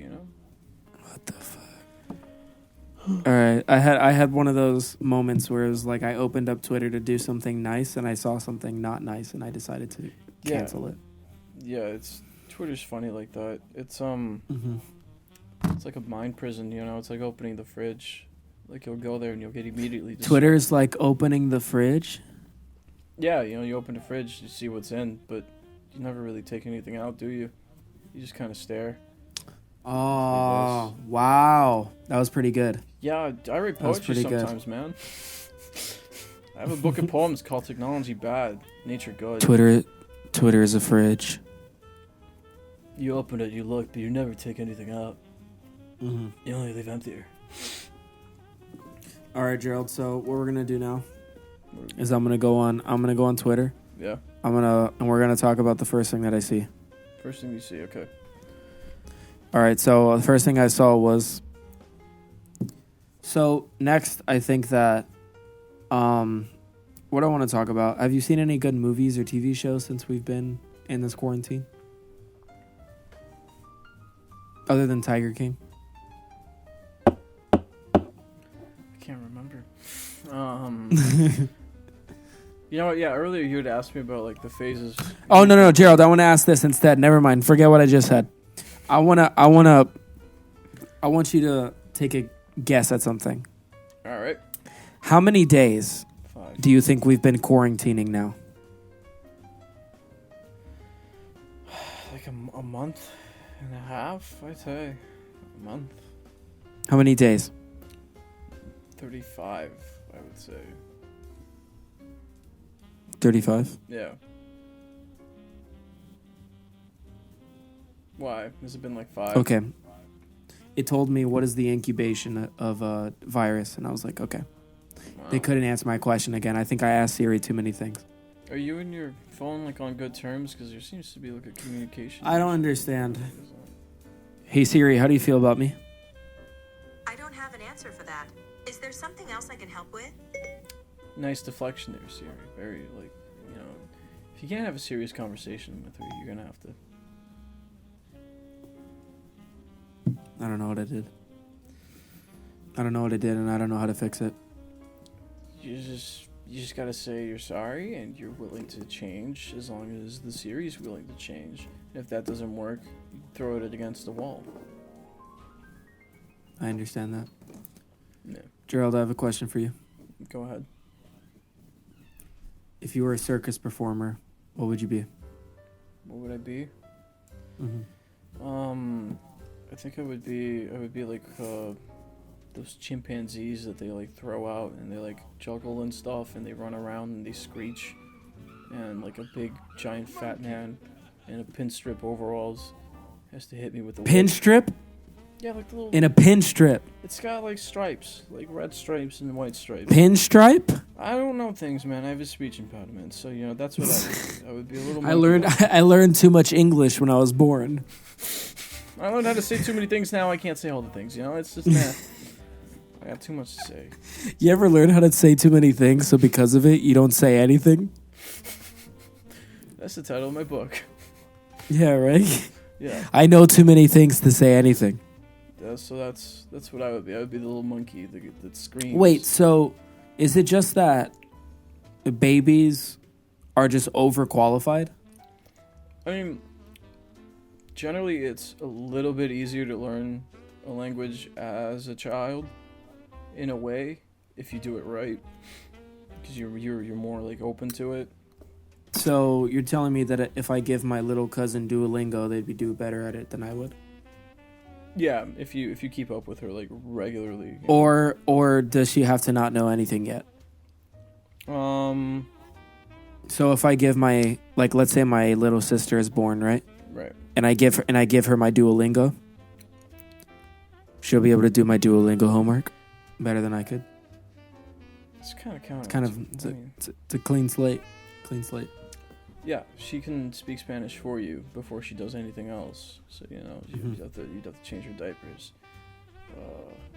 What the fuck? All right, I had one of those moments where it was like I opened up Twitter to do something nice and I saw something not nice and I decided to cancel it. Yeah, Twitter's funny like that. It's Mm-hmm. It's like a mind prison, you know? It's like opening the fridge. Like, you'll go there and you'll get immediately distracted. Twitter's like opening the fridge? Yeah, you know, you open the fridge, you see what's in, but you never really take anything out, do you? You just kind of stare. Oh, wow. That was pretty good. Yeah, I write poetry sometimes, man. I have a book of poems called Technology Bad, Nature Good. Twitter is a fridge. You open it, you look, but you never take anything out. Mm-hmm. You only leave emptier. All right, Gerald. So what we're gonna do now is I'm gonna go on Twitter. Yeah. And we're gonna talk about the first thing that I see. First thing you see, okay. All right. So the first thing I saw was. So next, I think that, what I want to talk about. Have you seen any good movies or TV shows since we've been in this quarantine? Other than Tiger King. I can't remember. You know what? Yeah, earlier you had asked me about like the phases. Oh no, Gerald, I want to ask this instead. Never mind. Forget what I just said. I want you to take a guess at something. All right. How many days 5. do you think we've been quarantining now? Like a month and a half, I'd say. A month. How many days? 35, I would say. 35? Yeah. Why? Has it been like 5? Okay. It told me what is the incubation of a virus, and I was like, okay. Wow. They couldn't answer my question again. I think I asked Siri too many things. Are you and your phone like on good terms? Because there seems to be like a communication. I don't understand. Hey Siri, how do you feel about me? I don't have an answer for that. Is there something else I can help with? Nice deflection there, Siri. Very like, you know, if you can't have a serious conversation with her, you're gonna have to. I don't know what I did. I don't know what I did, and I don't know how to fix it. You just gotta say you're sorry and you're willing to change as long as the Siri's willing to change. And if that doesn't work, you throw it against the wall. I understand that. Yeah. Gerald, I have a question for you. Go ahead. If you were a circus performer, what would you be? What would I be? Mm-hmm. I think I would be like those chimpanzees that they like throw out and they like juggle and stuff and they run around and they screech, and like a big giant fat man in a pinstrip overalls has to hit me with the whip. Pinstrip? Yeah, like the little. In a pinstrip. It's got like stripes, like red stripes and white stripes. Pinstripe? I don't know things, man. I have a speech impediment, so you know that's what I would be a little. I learned too much English when I was born. I learned how to say too many things now. I can't say all the things. You know, it's just I got too much to say. You ever learn how to say too many things, so because of it, you don't say anything? That's the title of my book. Yeah, right? Yeah. I know too many things to say anything. Yeah, so that's what I would be. I would be the little monkey that screams. Wait, so is it just that babies are just overqualified? I mean, generally, it's a little bit easier to learn a language as a child, in a way, if you do it right, because you're more like open to it. So you're telling me that if I give my little cousin Duolingo, they'd do better at it than I would? Yeah, if you keep up with her like regularly. You know. Or does she have to not know anything yet? So if I give my, like, let's say my little sister is born, right? Right. And I give her my Duolingo, she'll be able to do my Duolingo homework better than I could. It's kind of counter. It's a clean slate. Clean slate. Yeah, she can speak Spanish for you before she does anything else. So you know you'd have to change her diapers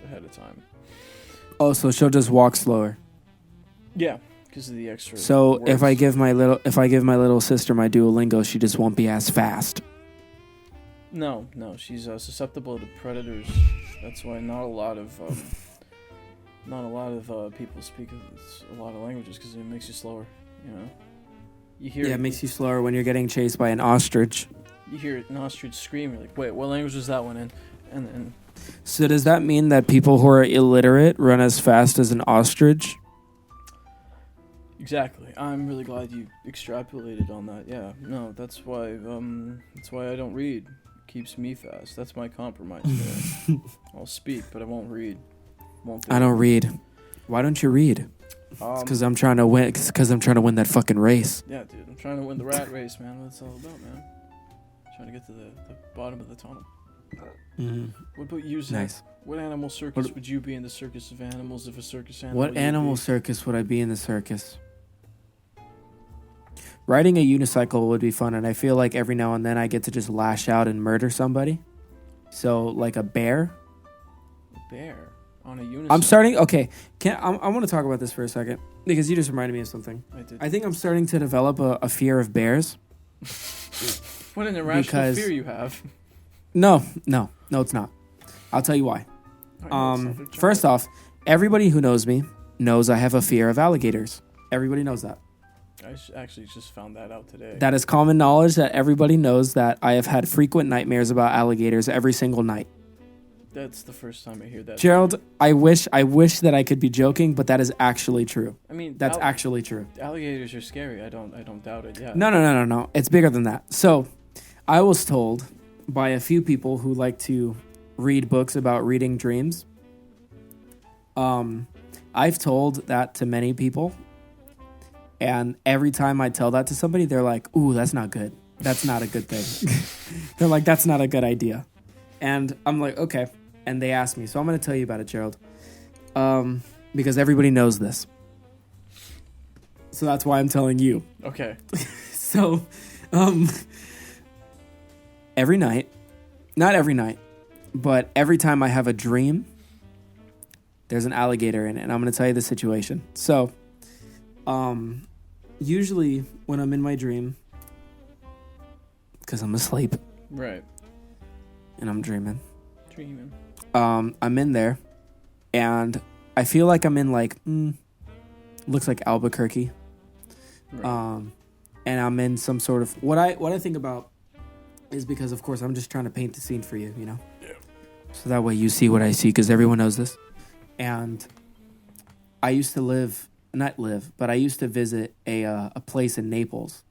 ahead of time. Oh, so she'll just walk slower. Yeah, because of the extra. So words. if I give my little sister my Duolingo, she just won't be as fast. No, she's susceptible to predators. That's why not a lot of people speak a lot of languages, because it makes you slower. You know, you hear. Yeah, it makes you slower when you're getting chased by an ostrich. You hear an ostrich scream. You're like, wait, what language was that one in? And then So does that mean that people who are illiterate run as fast as an ostrich? Exactly. I'm really glad you extrapolated on that. Yeah. No, that's why I don't read. It keeps me fast. That's my compromise there. I'll speak, but I won't read. I don't read. Why don't you read? Because I'm trying to win. Because I'm trying to win that fucking race. Yeah, dude. I'm trying to win the rat race, man. What it's all about, man. Trying to get to the bottom of the tunnel. What about you, Zach? Nice. What animal circus would you be in the circus of animals if a circus animal? What animal circus would I be in the circus? Riding a unicycle would be fun, and I feel like every now and then I get to just lash out and murder somebody. So, like a bear. A bear on a unicycle. I'm starting. Okay, I want to talk about this for a second because you just reminded me of something. I did. I think I'm starting to develop a fear of bears. What an irrational fear you have. No, it's not. I'll tell you why. First off, everybody who knows me knows I have a fear of alligators. Everybody knows that. I actually just found that out today. That is common knowledge that everybody knows that I have had frequent nightmares about alligators every single night. That's the first time I hear that. Gerald, I wish that I could be joking, but that is actually true. I mean, that's actually true. Alligators are scary. I don't doubt it. Yeah. No. It's bigger than that. So, I was told by a few people who like to read books about reading dreams. I've told that to many people, and every time I tell that to somebody, they're like, "Ooh, that's not good. That's not a good thing." They're like, "That's not a good idea," and I'm like, "Okay." And they asked me, so I'm going to tell you about it, Gerald, because everybody knows this. So that's why I'm telling you. Okay. So, every night, not every night, but every time I have a dream, there's an alligator in it, and I'm going to tell you the situation. So, usually when I'm in my dream, because I'm asleep, right, and I'm dreaming, I'm in there, and I feel like I'm in like, looks like Albuquerque, right. And I'm in some sort of what I think about is because of course I'm just trying to paint the scene for you, you know. Yeah. So that way you see what I see, because everyone knows this. And I used to I used to visit a place in Naples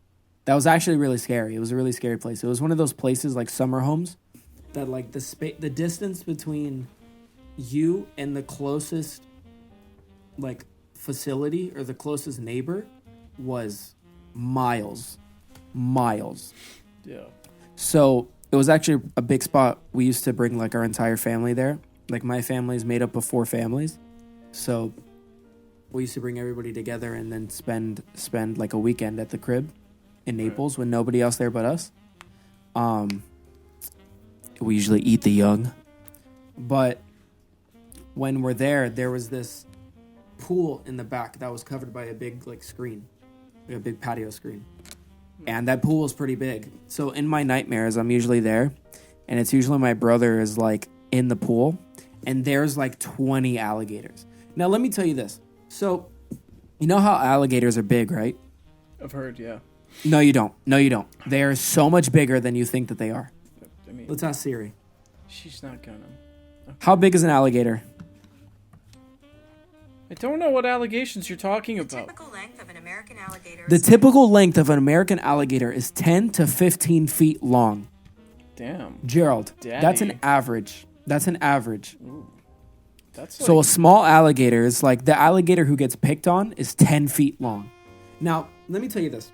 that was actually really scary. It was a really scary place. It was one of those places like summer homes that like the distance between you and the closest like facility or the closest neighbor was miles. Yeah. So it was actually a big spot. We used to bring like our entire family there. Like my family is made up of 4 families. So we used to bring everybody together and then spend like a weekend at the crib in Naples with nobody else there but us. We usually eat the young. But when we're there was this pool in the back that was covered by a big like screen, like a big patio screen. And that pool was pretty big. So in my nightmares, I'm usually there, and it's usually my brother is like in the pool, and there's like 20 alligators. Now let me tell you this. So you know how alligators are big, right? I've heard, yeah. No, you don't. They are so much bigger than you think that they are. I mean, let's ask Siri. She's not gonna. Okay. How big is an alligator? I don't know what allegations you're talking about. The typical length of an American alligator. The typical length of an American alligator is 10 to 15 feet long. Damn. Gerald, Daddy. That's an average. Ooh. That's so a small alligator is like the alligator who gets picked on is 10 feet long. Now, let me tell you this.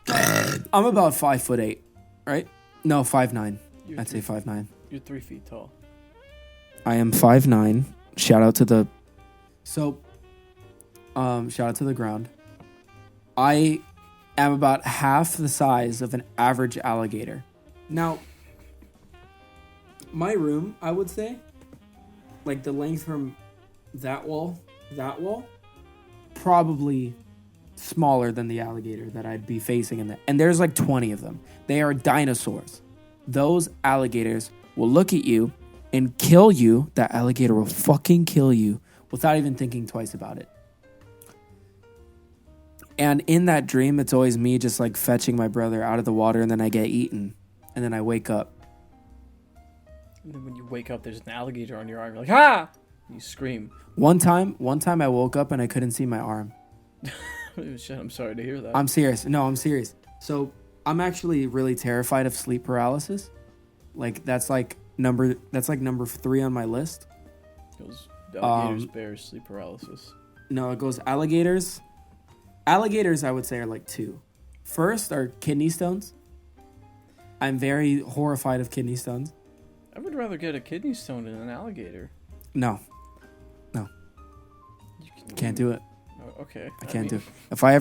I'm about 5'8", right? No, 5'9". I'd say 5'9". You're 3 feet tall. I am 5'9". Shout out to the ground. I am about half the size of an average alligator. Now, my room, I would say, like the length from that wall, probably smaller than the alligator that I'd be facing in there. And there's like 20 of them. They are dinosaurs. Those alligators will look at you and kill you. That alligator will fucking kill you without even thinking twice about it. And in that dream, it's always me just like fetching my brother out of the water, and then I get eaten, and then I wake up. And then when you wake up, there's an alligator on your arm. You're like, ah! You scream. One time I woke up and I couldn't see my arm. Shit, I'm sorry to hear that. I'm serious. No, I'm serious. So I'm actually really terrified of sleep paralysis. Like that's like number 3 on my list. It was alligators, bears, sleep paralysis. No, it goes alligators. Alligators, I would say, are like 2. First are kidney stones. I'm very horrified of kidney stones. I would rather get a kidney stone than an alligator. No. Can't do it. Okay. I can't do it. If I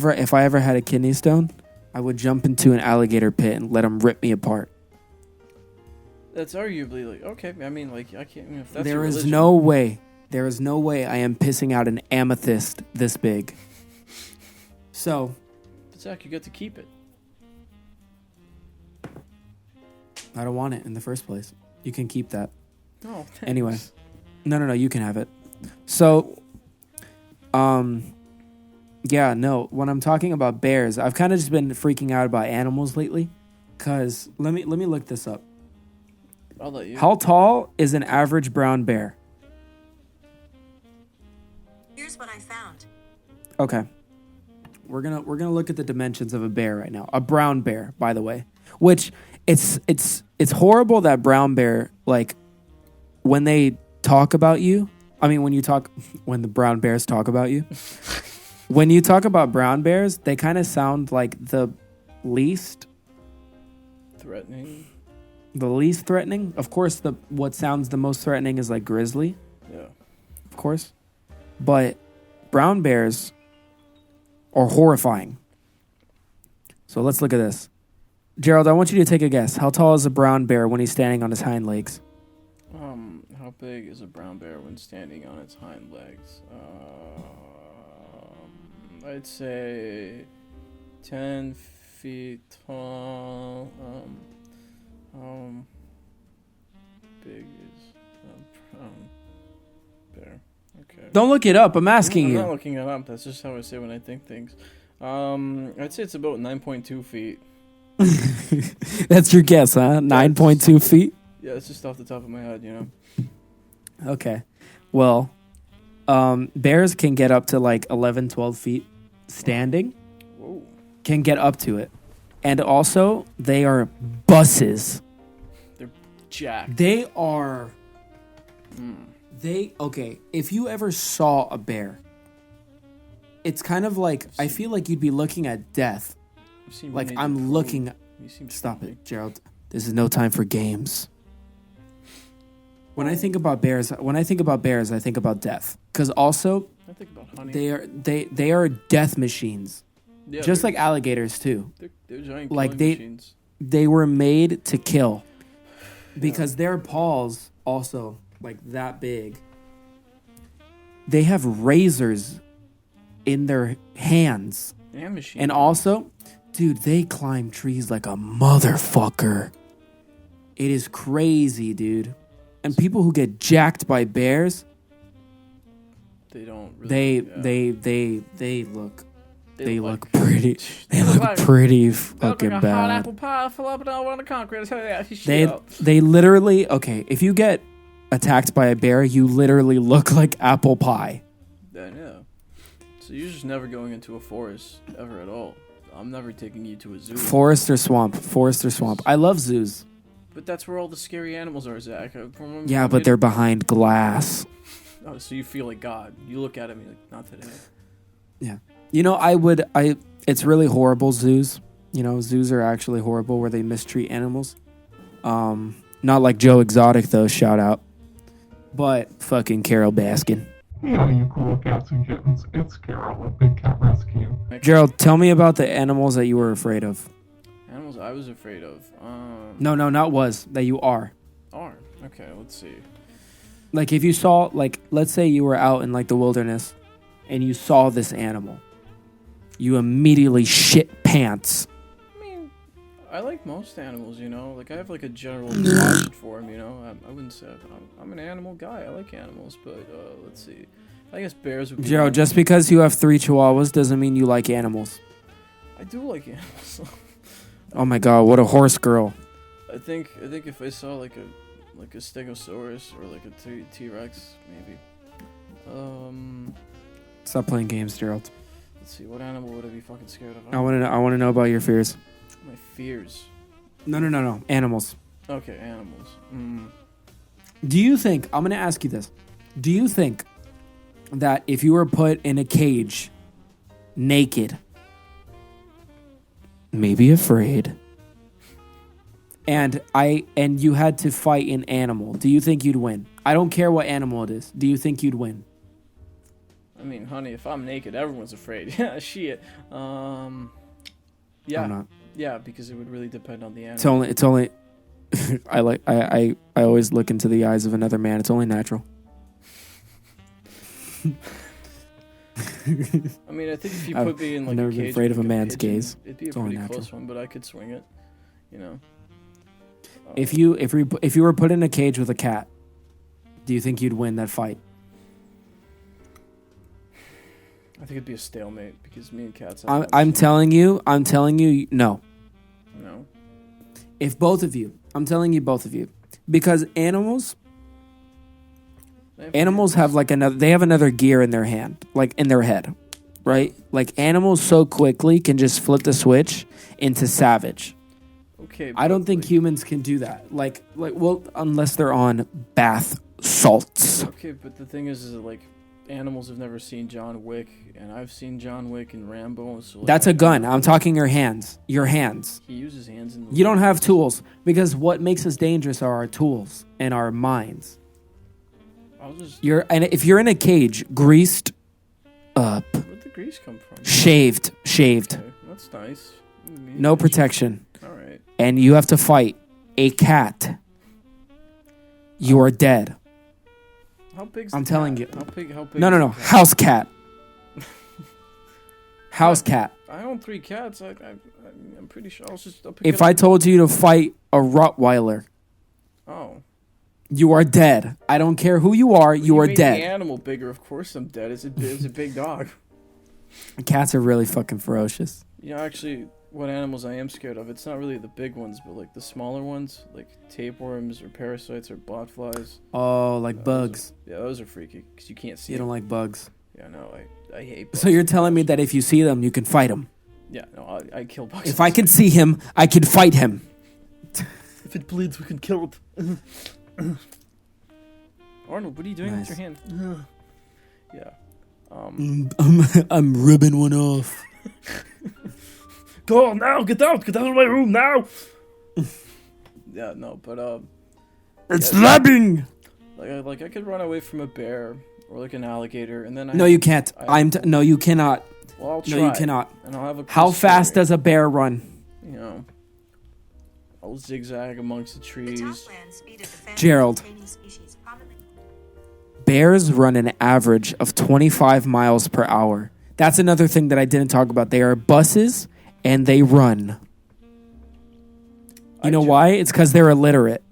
ever had a kidney stone, I would jump into an alligator pit and let them rip me apart. That's arguably like okay. I mean, like I can't. If that's There your is religion. no way. There is no way I am pissing out an amethyst this big. So, But Zach, you get to keep it. I don't want it in the first place. You can keep that. Oh, thanks. Anyway. No, you can have it. So, yeah, no, when I'm talking about bears, I've kind of just been freaking out about animals lately. Cause let me look this up. I'll let you. How tall is an average brown bear? Here's what I found. Okay. We're gonna look at the dimensions of a bear right now. A brown bear, by the way. Which it's horrible that brown bear, like, when they talk about you. I mean, when the brown bears talk about you. When you talk about brown bears, they kind of sound like the least Threatening. Of course, what sounds the most threatening is like grizzly. Yeah. Of course. But brown bears are horrifying. So let's look at this. Gerald, I want you to take a guess. How tall is a brown bear when he's standing on his hind legs? How big is a brown bear when standing on its hind legs? I'd say 10 feet tall. Big is a brown bear. Okay. Don't look it up. I'm asking I'm you. not looking it up. That's just how I say when I think things. I'd say it's about 9.2 feet. That's your guess, huh? 9.2 feet? Yeah, it's just off the top of my head, you know. Okay. Well, bears can get up to like 11, 12 feet standing. Whoa. Can get up to it. And also, they are buses. They're jacked. They are... Okay, if you ever saw a bear, it's kind of like, I feel like you'd be looking at death. Like, I'm looking... Stop it, Gerald. This is no time for games. When I think about bears, I think about death. Because also, I think about honey. they are death machines. Yeah, just like alligators, too. They're giant Like, killing machines. They were made to kill. Because their paws, also, like that big, they have razors in their hands. And machines. And also, dude, they climb trees like a motherfucker. It is crazy, dude. And people who get jacked by bears, they don't really... they look pretty. They look pretty fucking like a bad. hot apple pie flopping all on the concrete. They literally, okay, if you get attacked by a bear, you literally look like apple pie. Yeah. So you're just never going into a forest ever at all. I'm never taking you to a zoo. Forest or swamp. I love zoos. But that's where all the scary animals are, Zach. Yeah, but they're behind glass. Oh, so you feel like God. You look at him, you're like, not today. Yeah. You know, it's really horrible, zoos. You know, zoos are actually horrible where they mistreat animals. Not like Joe Exotic, though, shout out. But fucking Carol Baskin. Hey, all you cool cats and kittens. It's Carol at Big Cat Rescue. Gerald, tell me about the animals that you were afraid of. Animals I was afraid of. No, not was. That you are. Are. Okay, let's see. Like, if you saw, like, let's say you were out in, like, the wilderness and you saw this animal. You immediately shit pants. I mean, I like most animals, you know? Like, I have, like, a general passion for them, you know? I wouldn't say... I'm an animal guy. I like animals, but, let's see. I guess bears would be... Gerald, just because you have 3 chihuahuas doesn't mean you like animals. I do like animals. Oh my god, what a horse girl. I think if I saw, like, like a Stegosaurus or like a T-Rex, maybe. Stop playing games, Gerald. Let's see, what animal would I be fucking scared of? I want to know about your fears. My fears. No. Animals. Okay, animals. Do you think, I'm going to ask you this. Do you think that if you were put in a cage, naked, maybe afraid, and you had to fight an animal, do you think you'd win? I don't care what animal it is. Do you think you'd win? I mean, honey, if I'm naked, everyone's afraid. Yeah, shit. Yeah. I'm not. Yeah, because it would really depend on the animal. It's only I always look into the eyes of another man. It's only natural. I mean, I think if you put me in like I've never a cage been afraid of a with man's pigeon, gaze. it'd be a It's only pretty natural. close one, but I could swing it. You know. If you were put in a cage with a cat, do you think you'd win that fight? I think it'd be a stalemate because me and cats. I'm telling you, no. No. If both of you, I'm telling you, both of you, because animals have like another gear in their hand, like in their head, right? Like animals so quickly can just flip the switch into savage. Okay. I don't think humans can do that. Like, well, unless they're on bath salts. Okay, but the thing is that, like, animals have never seen John Wick, and I've seen John Wick and Rambo. So like, That's a gun. I'm talking your hands. Your hands. He uses hands in the You don't have tools because what makes us dangerous are our tools and our minds. And if you're in a cage, greased up, Where'd the grease come from? shaved, Okay, that's nice. no protection, All right. and you have to fight a cat, you are dead. How big's I'm the telling cat? you. How big? No. is the cat? House cat. House cat. I own 3 cats. I'm pretty sure. I'll pick If it up. I told you to fight a Rottweiler, Oh. you are dead. I don't care who you are, you are made dead. The animal bigger, of course I'm dead. It's a big dog. Cats are really fucking ferocious. You know, actually, what animals I am scared of, it's not really the big ones, but like the smaller ones, like tapeworms or parasites or botflies. Oh, like bugs. Those are freaky because you can't see You them. don't like bugs. Yeah, no, I hate bugs. So you're telling me that if you see them, you can fight them. Yeah, no, I kill bugs. If I can see him, I can fight him. If it bleeds, we can kill it. Arnold, what are you doing Nice. with your hand? Yeah. I'm ripping one off. Go on now, get out of my room now. Yeah, no, but It's labbing. like I could run away from a bear or like an alligator, and then No, you can't. I- No, you cannot. Well, I'll try. No, you cannot. And I'll have a. How cool fast story. does a bear run? You know, I'll zigzag amongst the The trees. top land speed of the family Gerald. containing species commonly Bears run an average of 25 miles per hour. That's another thing that I didn't talk about. They are buses and they run. You know why? It's because they're illiterate.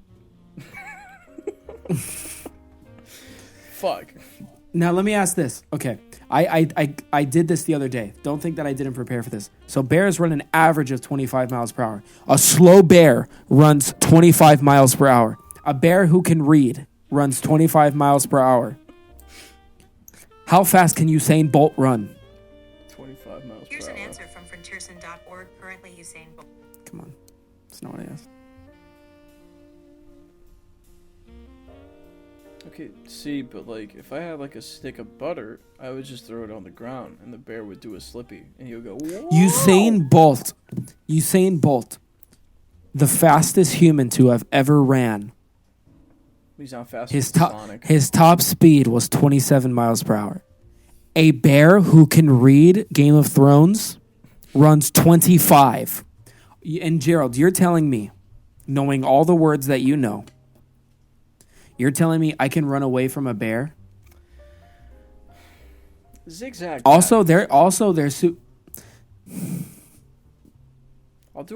Fuck. Now, let me ask this. Okay. I did this the other day. Don't think that I didn't prepare for this. So bears run an average of 25 miles per hour. A slow bear runs 25 miles per hour. A bear who can read runs 25 miles per hour. How fast can Usain Bolt run? 25 miles Here's per an hour. answer from frontierson.org. Currently, Usain Bolt. Come on. That's not what I asked. Okay, see, but like, if I had like a stick of butter, I would just throw it on the ground, and the bear would do a slippy, and he'll go, whoa! Usain Bolt, the fastest human to have ever ran. He's not fast His as top Sonic. his top speed was 27 miles per hour. A bear who can read Game of Thrones runs 25. And Gerald, you're telling me, knowing all the words that you know, you're telling me I can run away from a bear? Zigzag. Also, they're I'll do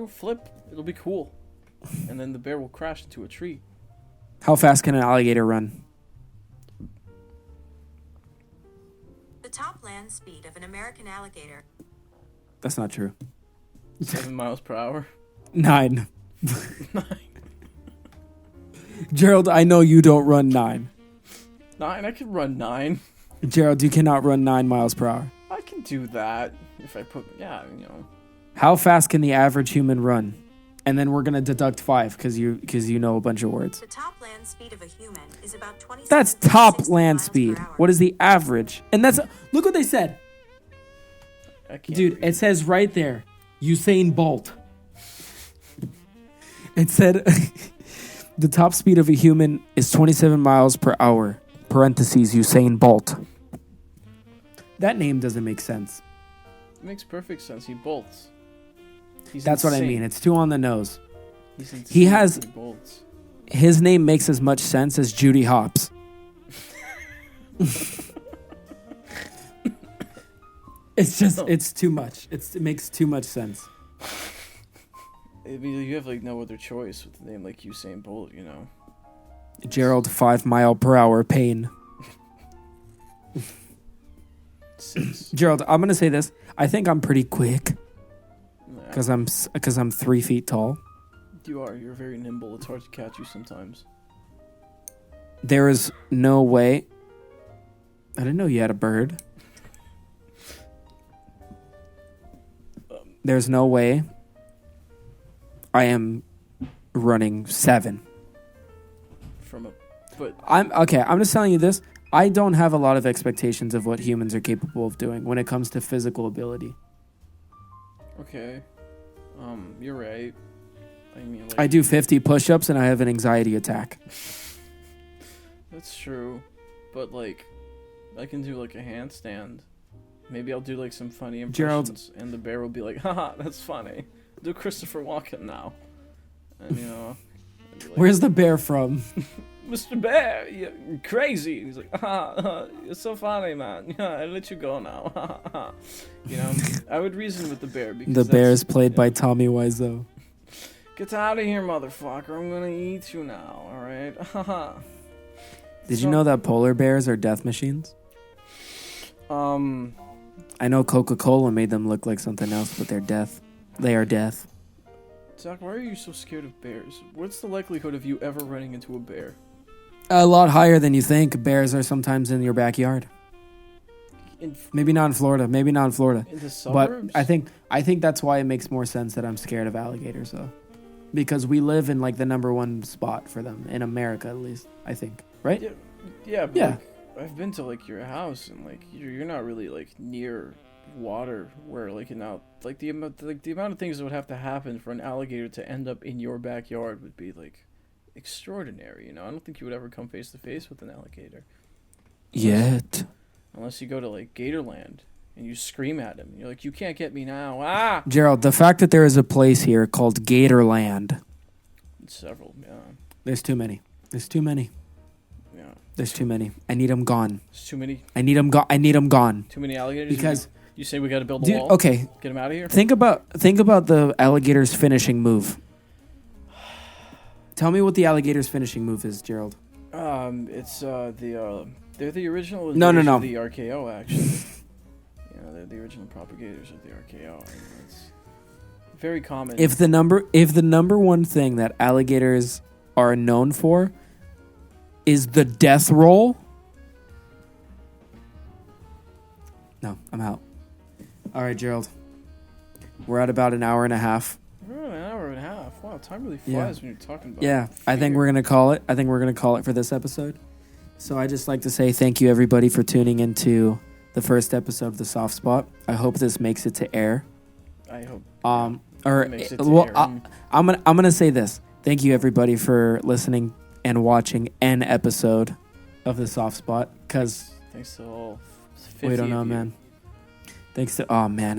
a flip. It'll be cool. And then the bear will crash into a tree. How fast can an alligator run? The top land speed of an American alligator. That's not true. 7 miles per hour. 9. Gerald, I know you don't run 9. 9? I can run 9. Gerald, you cannot run 9 miles per hour. I can do that if I put, How fast can the average human run? And then we're gonna deduct 5 because you know a bunch of words. The top land speed of a human is about 27. That's top land speed. What is the average? And that's look what they said, I can't dude. read. It says right there, Usain Bolt. It said the top speed of a human is 27 miles per hour. Parentheses Usain Bolt. That name doesn't make sense. It makes perfect sense. He bolts. He's That's what I insane. mean. It's too on the nose. He's insane. He has- He bolts. His name makes as much sense as Judy Hopps. It's just, it's too much. It makes too much sense. I mean, you have like no other choice with a name like Usain Bolt, you know. Gerald, 5 mile per hour pain. 6. Gerald, I'm gonna say this. I think I'm pretty quick Yeah, because I'm 3 feet tall. you are. You're very nimble. It's hard to catch you sometimes. There is no way. I didn't know you had a bird. There's no way I am running 7. I'm just telling you this. I don't have a lot of expectations of what humans are capable of doing when it comes to physical ability. Okay. You're right. I mean, like, I do 50 push-ups and I have an anxiety attack. that's true, but like, I can do like a handstand. Maybe I'll do like some funny Gerald. impressions, and the bear will be like, "Haha, that's funny." Do Christopher Walken now, and you know. I'd be like, Where's the bear from? Mr. Bear, you're crazy. And he's like, you're so funny, man. Yeah, I let you go now. You know, I would reason with the bear because The bear that's- is played yeah. by Tommy Wiseau. Get out of here, motherfucker! I'm gonna eat you now. All right. Did you know that polar bears are death machines? I know Coca-Cola made them look like something else, but they're death. They are death. Zach, why are you so scared of bears? What's the likelihood of you ever running into a bear? A lot higher than you think. Bears are sometimes in your backyard. Maybe not in Florida. In the But suburbs? I think that's why it makes more sense that I'm scared of alligators, though, because we live in like the #1 spot for them in America, at least. I think, right? Yeah, but Yeah. like, I've been to like your house, and like you're not really like near water where like the amount of things that would have to happen for an alligator to end up in your backyard would be like extraordinary. You know, I don't think you would ever come face to face with an alligator Yet. unless you go to like Gatorland and you scream at him. You're like, you can't get me now. Ah, Gerald, the fact that there is a place here called Gatorland. several. Yeah, There's too many. There's too many. yeah. There's too many. I need them gone. There's too many. I need them gone. Too many alligators. Because, you say we got to build a dude, wall. okay, Get them out of here. think about the alligator's finishing move. Tell me what the alligator's finishing move is, Gerald. It's they're the original. No. Of the RKO actually. Yeah, they're the original propagators of the RKO. I mean, it's very common. If the number one thing that alligators are known for is the death roll. No, I'm out. All right, Gerald. We're at about an hour and a half. We're at an hour and a half. Wow, time really flies Yeah. when you're talking about. Yeah, I think fear. we're gonna call it. I think we're gonna call it for this episode. So I just like to say thank you everybody for tuning into the first episode of the Soft Spot. I hope this makes it to air. I hope. Or It makes it to well, air. I'm gonna say this. Thank you everybody for listening and watching an episode of the Soft Spot. Cause Thanks to all 50 we don't know, of you. man. Thanks to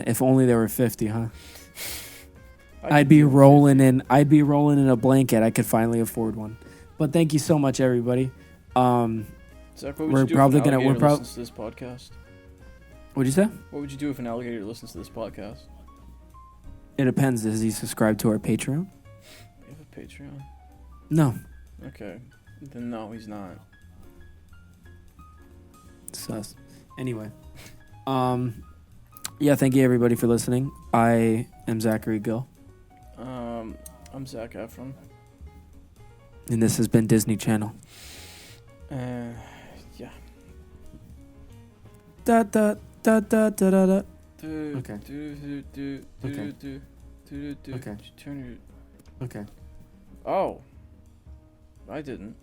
if only there were 50, huh? I I'd could be deal with rolling in a blanket. I could finally afford one. But thank you so much, everybody. Zach, what would we're you do probably if an gonna- alligator listens to this podcast? What'd you say? What would you do if an alligator listens to this podcast? It depends. Does he subscribe to our Patreon? We have a Patreon. No. Okay, then no, he's not. Sus. Anyway. Yeah, thank you everybody for listening. I am Zachary Gill. I'm Zach Efron. And this has been Disney Channel. Yeah. Da da da da da da da. Okay. Okay. Okay. Turn your. Okay. Oh. I didn't.